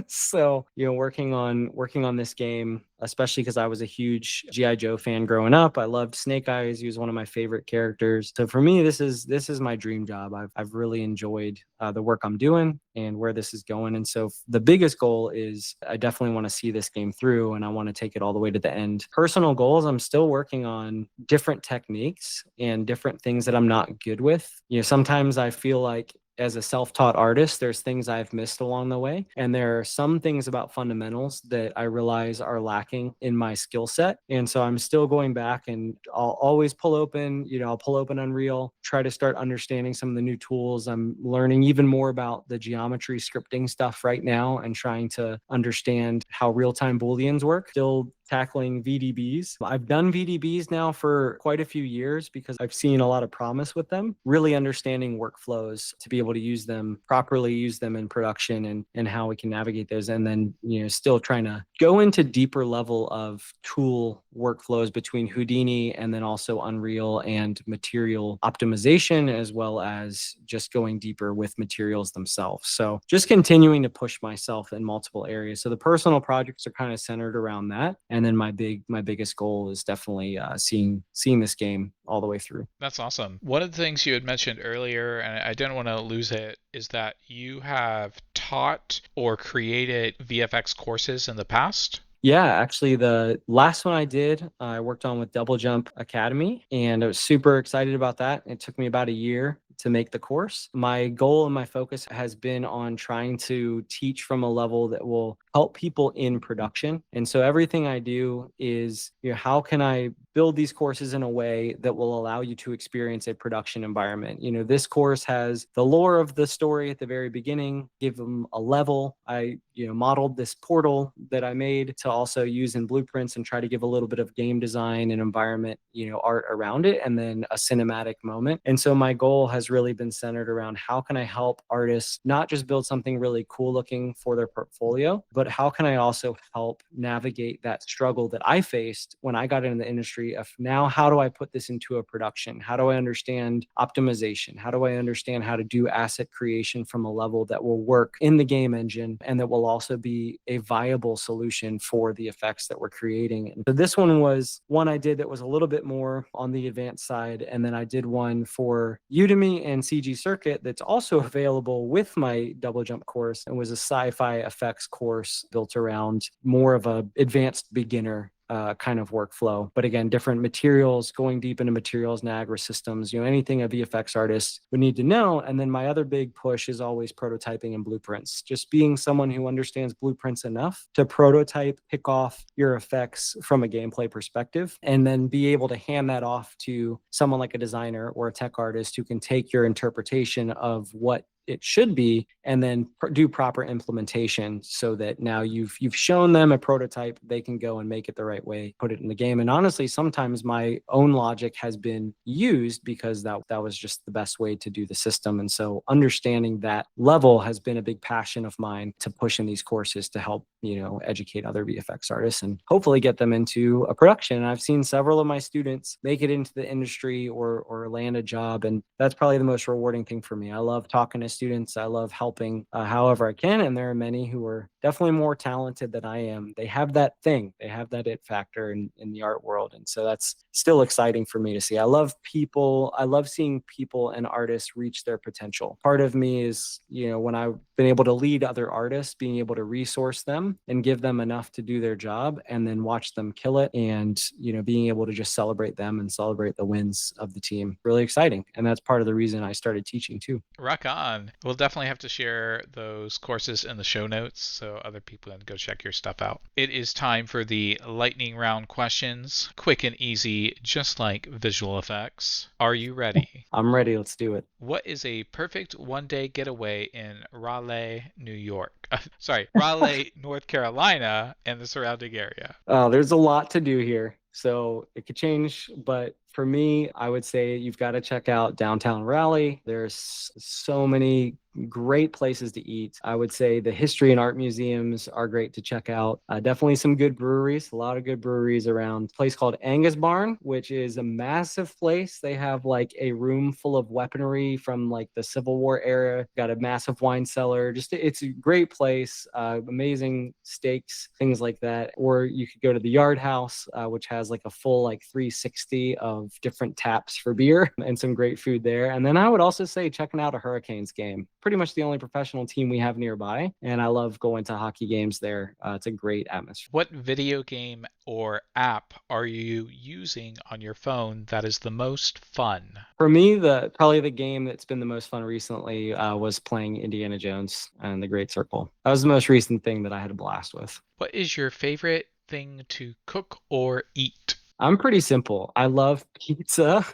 So, working on this game, especially because I was a huge GI Joe fan growing up. I loved Snake Eyes. He was one of my favorite characters. So for me, this is my dream job. I've really enjoyed the work I'm doing and where this is going. And so the biggest goal is I definitely want to see this game through, and I want to take it all the way to the end. Personal goals, I'm still working on different techniques and different things that I'm not good with. Sometimes I feel like as a self-taught artist, there's things I've missed along the way. And there are some things about fundamentals that I realize are lacking in my skill set. And so I'm still going back, and I'll always I'll pull open Unreal, try to start understanding some of the new tools. I'm learning even more about the geometry scripting stuff right now and trying to understand how real-time Booleans work. Still tackling VDBs. I've done VDBs now for quite a few years because I've seen a lot of promise with them, really understanding workflows to be able to properly use them in production, and how we can navigate those. And then, still trying to go into deeper level of tool workflows between Houdini and then also Unreal and material optimization, as well as just going deeper with materials themselves. So just continuing to push myself in multiple areas. So the personal projects are kind of centered around that. And then my biggest goal is definitely seeing this game all the way through. That's awesome. One of the things you had mentioned earlier, and I didn't want to lose it, is that you have taught or created VFX courses in the past. Yeah, actually, the last one I did, I worked on with Double Jump Academy, and I was super excited about that. It took me about a year to make the course. My goal and my focus has been on trying to teach from a level that will help people in production. And so everything I do is, how can I build these courses in a way that will allow you to experience a production environment? This course has the lore of the story at the very beginning, give them a level. I, modeled this portal that I made to also use in blueprints and try to give a little bit of game design and environment, art around it, and then a cinematic moment. And so my goal has really been centered around how can I help artists not just build something really cool looking for their portfolio, but how can I also help navigate that struggle that I faced when I got into the industry of now, how do I put this into a production? How do I understand optimization? How do I understand how to do asset creation from a level that will work in the game engine and that will also be a viable solution for the effects that we're creating? And so this one was one I did that was a little bit more on the advanced side. And then I did one for Udemy and CG Circuit that's also available with my Double Jump course, and was a sci-fi effects course built around more of a advanced beginner kind of workflow. But again, different materials, going deep into materials and agri systems, anything a VFX artist would need to know. And then my other big push is always prototyping and blueprints. Just being someone who understands blueprints enough to prototype, pick off your effects from a gameplay perspective, and then be able to hand that off to someone like a designer or a tech artist who can take your interpretation of what it should be and then do proper implementation so that now you've shown them a prototype, they can go and make it the right way, put it in the game. And honestly, sometimes my own logic has been used because that was just the best way to do the system. And so understanding that level has been a big passion of mine to push in these courses to help, educate other VFX artists and hopefully get them into a production. And I've seen several of my students make it into the industry or land a job. And that's probably the most rewarding thing for me. I love talking to students. I love helping however I can. And there are many who are definitely more talented than I am. They have that thing. They have that it factor in the art world. And so that's still exciting for me to see. I love people. I love seeing people and artists reach their potential. Part of me is, when I've been able to lead other artists, being able to resource them and give them enough to do their job and then watch them kill it. And, being able to just celebrate them and celebrate the wins of the team. Really exciting. And that's part of the reason I started teaching too. Rock on. fun. We'll definitely have to share those courses in the show notes so other people can go check your stuff out. It is time for the lightning round questions. Quick and easy, just like visual effects. Are you ready? I'm ready. Let's do it. What is a perfect one-day getaway in Raleigh, New York? Sorry, Raleigh, North Carolina, and the surrounding area. There's a lot to do here, so it could change. But for me, I would say you've got to check out downtown Raleigh. There's so many great places to eat. I would say the history and art museums are great to check out. Definitely some good breweries, a lot of good breweries around. A place called Angus Barn, which is a massive place. They have like a room full of weaponry from like the Civil War era. Got a massive wine cellar. Just it's a great place. Amazing steaks, things like that. Or you could go to the Yard House, which has like a full like 360 of different taps for beer and some great food there. And then I would also say checking out a Hurricanes game. Pretty much the only professional team we have nearby, and I love going to hockey games there. It's a great atmosphere. What video game or app are you using on your phone that is the most fun? For me, probably the game that's been the most fun recently was playing Indiana Jones and the Great Circle. That was the most recent thing that I had a blast with. What is your favorite thing to cook or eat? I'm pretty simple. I love pizza,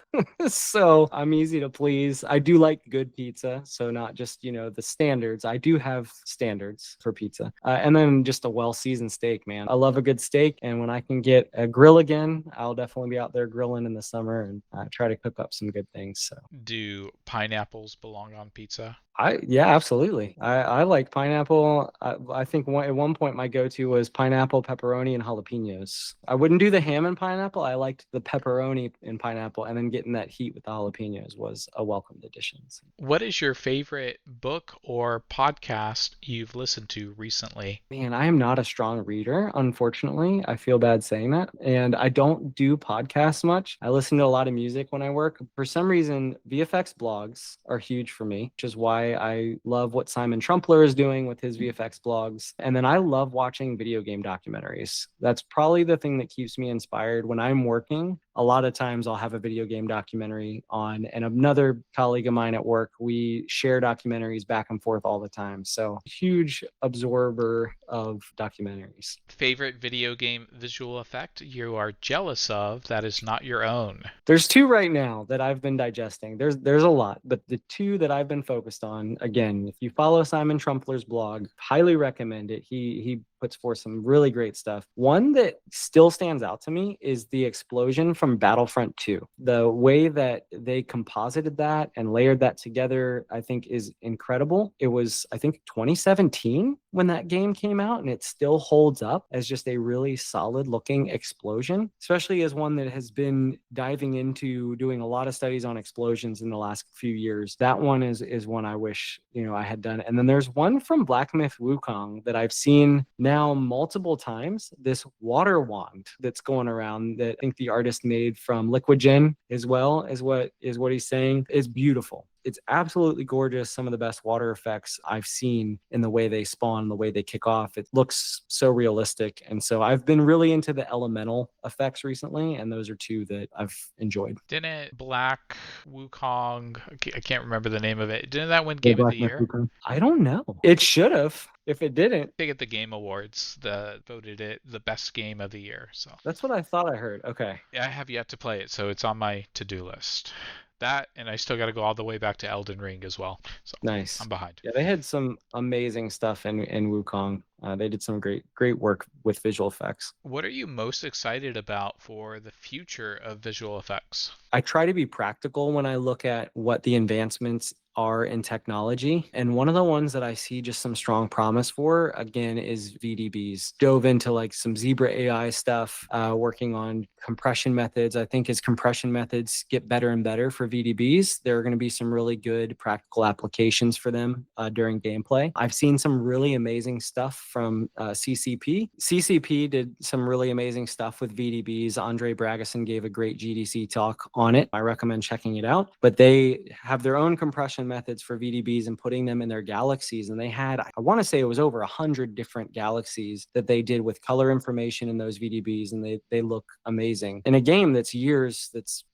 so I'm easy to please. I do like good pizza, so not just, the standards. I do have standards for pizza. And then just a well-seasoned steak, man. I love a good steak, and when I can get a grill again, I'll definitely be out there grilling in the summer and try to cook up some good things. So, Do pineapples belong on pizza? yeah, absolutely. I like pineapple. I think at one point my go-to was pineapple, pepperoni, and jalapenos. I wouldn't do the ham and pineapple. I liked the pepperoni and pineapple, and then getting that heat with the jalapenos was a welcomed addition. What is your favorite book or podcast you've listened to recently? Man, I am not a strong reader, unfortunately. I feel bad saying that. And I don't do podcasts much. I listen to a lot of music when I work. For some reason, VFX blogs are huge for me, which is why I love what Simon Trumpler is doing with his VFX blogs. And then I love watching video game documentaries. That's probably the thing that keeps me inspired when I'm working. A lot of times I'll have a video game documentary on, and another colleague of mine at work, we share documentaries back and forth all the time. So huge absorber of documentaries. Favorite video game visual effect you are jealous of that is not your own? There's two right now that I've been digesting. There's a lot, but the two that I've been focused on, again, if you follow Simon Trumpler's blog, highly recommend it. He puts forth some really great stuff. One that still stands out to me is the explosion from Battlefront 2. The way that they composited that and layered that together, I think, is incredible. It was, I think, 2017 when that game came out, and it still holds up as just a really solid looking explosion, especially as one that has been diving into doing a lot of studies on explosions in the last few years. That one is one I wish, I had done. And then there's one from Black Myth Wukong that I've seen now multiple times, this water wand that's going around that I think the artist made from liquid gin as well, is what he's saying, is beautiful. It's absolutely gorgeous. Some of the best water effects I've seen in the way they spawn, the way they kick off. It looks so realistic. And so I've been really into the elemental effects recently, and those are two that I've enjoyed. Didn't Black Wukong, I can't remember the name of it, didn't that win Game of the Year? I don't know. It should have. If it didn't, I think at the Game Awards, voted it the best game of the year. So that's what I thought I heard. Okay. I have yet to play it, so it's on my to-do list. That, and I still got to go all the way back to Elden Ring as well. So nice. I'm behind. Yeah, they had some amazing stuff in Wukong. They did some great work with visual effects. What are you most excited about for the future of visual effects? I try to be practical when I look at what the advancements are in technology. And one of the ones that I see just some strong promise for, again, is VDBs. Dove into like some Zebra AI stuff, working on compression methods. I think as compression methods get better and better for VDBs, there are going to be some really good practical applications for them during gameplay. I've seen some really amazing stuff from CCP. CCP did some really amazing stuff with VDBs. Andre Bragason gave a great GDC talk on it. I recommend checking it out. But they have their own compression and methods for VDBs and putting them in their galaxies. And they had, I want to say it was over 100 different galaxies that they did with color information in those VDBs. And they look amazing in a game that's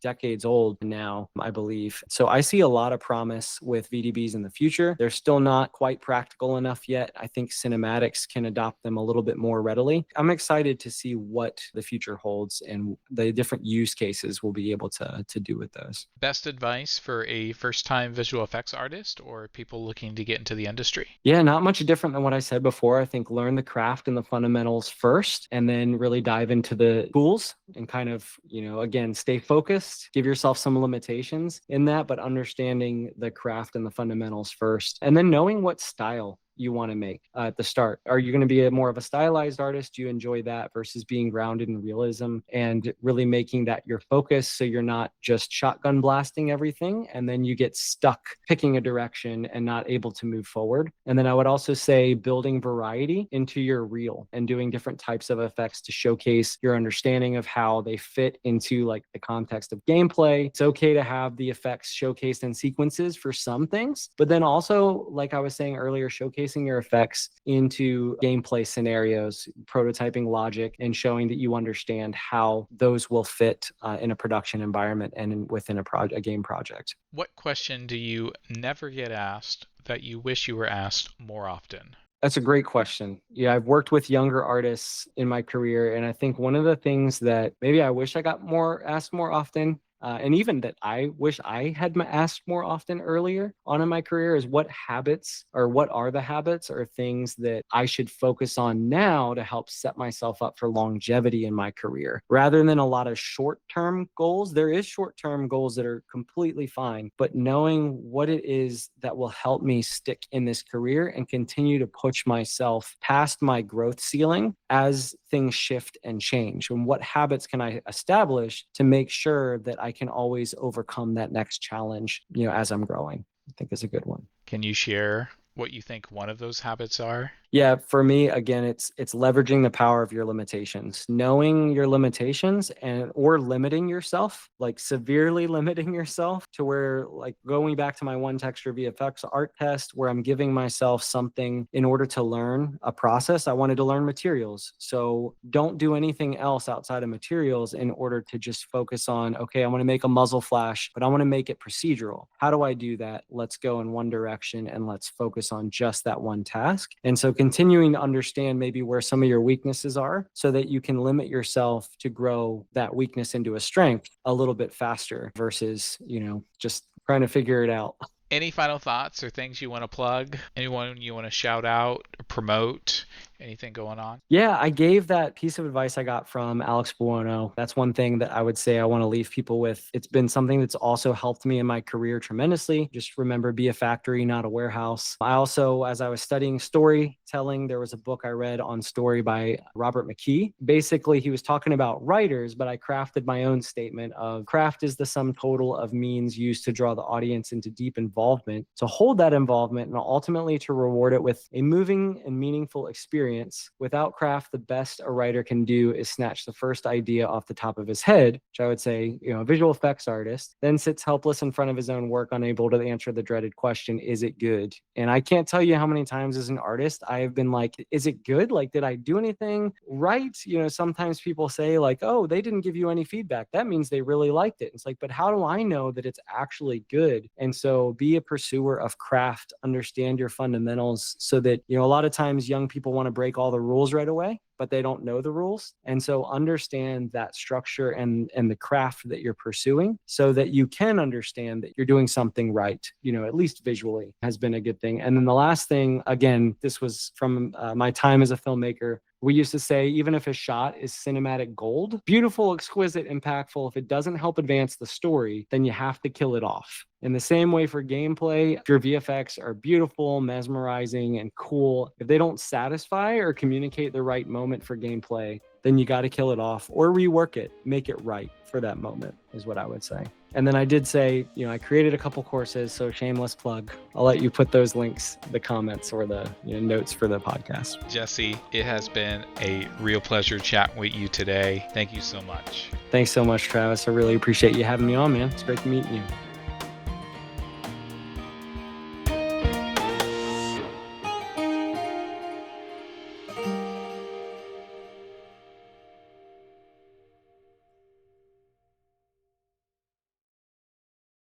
decades old now, I believe. So I see a lot of promise with VDBs in the future. They're still not quite practical enough yet. I think cinematics can adopt them a little bit more readily. I'm excited to see what the future holds and the different use cases we'll be able to do with those. Best advice for a first-time visual effects artist or people looking to get into the industry? Yeah, not much different than what I said before. I think learn the craft and the fundamentals first, and then really dive into the tools and kind of, again, stay focused, give yourself some limitations in that, but understanding the craft and the fundamentals first, and then knowing what style you want to make at the start. Are you going to be more of a stylized artist? Do you enjoy that versus being grounded in realism and really making that your focus so you're not just shotgun blasting everything and then you get stuck picking a direction and not able to move forward? And then I would also say building variety into your reel and doing different types of effects to showcase your understanding of how they fit into like the context of gameplay. It's okay to have the effects showcased in sequences for some things, but then also, like I was saying earlier, showcasing your effects into gameplay scenarios, prototyping logic, and showing that you understand how those will fit in a production environment and within a game project. What question do you never get asked that you wish you were asked more often? That's a great question. Yeah, I've worked with younger artists in my career, and I think one of the things that maybe I wish I got asked more often, and even that I wish I had asked more often earlier on in my career, is what are the habits or things that I should focus on now to help set myself up for longevity in my career, rather than a lot of short-term goals. There is short-term goals that are completely fine, but knowing what it is that will help me stick in this career and continue to push myself past my growth ceiling as things shift and change, and what habits can I establish to make sure that I can always overcome that next challenge, as I'm growing, I think is a good one. Can you share what you think one of those habits are? Yeah, for me, again, it's leveraging the power of your limitations, knowing your limitations or limiting yourself, like severely limiting yourself to where, like going back to my one texture VFX art test where I'm giving myself something in order to learn a process. I wanted to learn materials. So don't do anything else outside of materials in order to just focus on, okay, I want to make a muzzle flash, but I want to make it procedural. How do I do that? Let's go in one direction and let's focus on just that one task. And so continuing to understand maybe where some of your weaknesses are so that you can limit yourself to grow that weakness into a strength a little bit faster versus, just trying to figure it out. Any final thoughts or things you want to plug? Anyone you want to shout out or promote? Anything going on? Yeah, I gave that piece of advice I got from Alex Buono. That's one thing that I would say I want to leave people with. It's been something that's also helped me in my career tremendously. Just remember, be a factory, not a warehouse. I also, as I was studying storytelling, there was a book I read on story by Robert McKee. Basically, he was talking about writers, but I crafted my own statement of craft is the sum total of means used to draw the audience into deep involvement, to hold that involvement, and ultimately to reward it with a moving and meaningful experience. Without craft, the best a writer can do is snatch the first idea off the top of his head, which I would say, a visual effects artist, then sits helpless in front of his own work, unable to answer the dreaded question, is it good? And I can't tell you how many times as an artist, I have been like, is it good? Like, did I do anything right? Sometimes people say like, oh, they didn't give you any feedback. That means they really liked it. It's like, but how do I know that it's actually good? And so be a pursuer of craft, understand your fundamentals so that, a lot of times young people want to break all the rules right away, but they don't know the rules. And so understand that structure and the craft that you're pursuing so that you can understand that you're doing something right, at least visually has been a good thing. And then the last thing, again, this was from my time as a filmmaker. We used to say, even if a shot is cinematic gold, beautiful, exquisite, impactful, if it doesn't help advance the story, then you have to kill it off. In the same way for gameplay, if your VFX are beautiful, mesmerizing, and cool, if they don't satisfy or communicate the right moment for gameplay, then you got to kill it off or rework it, make it right for that moment, is what I would say. And then I did say, I created a couple courses, so shameless plug. I'll let you put those links, the comments or the notes for the podcast. Jesse, it has been a real pleasure chatting with you today. Thank you so much. Thanks so much, Travis. I really appreciate you having me on, man. It's great to meet you.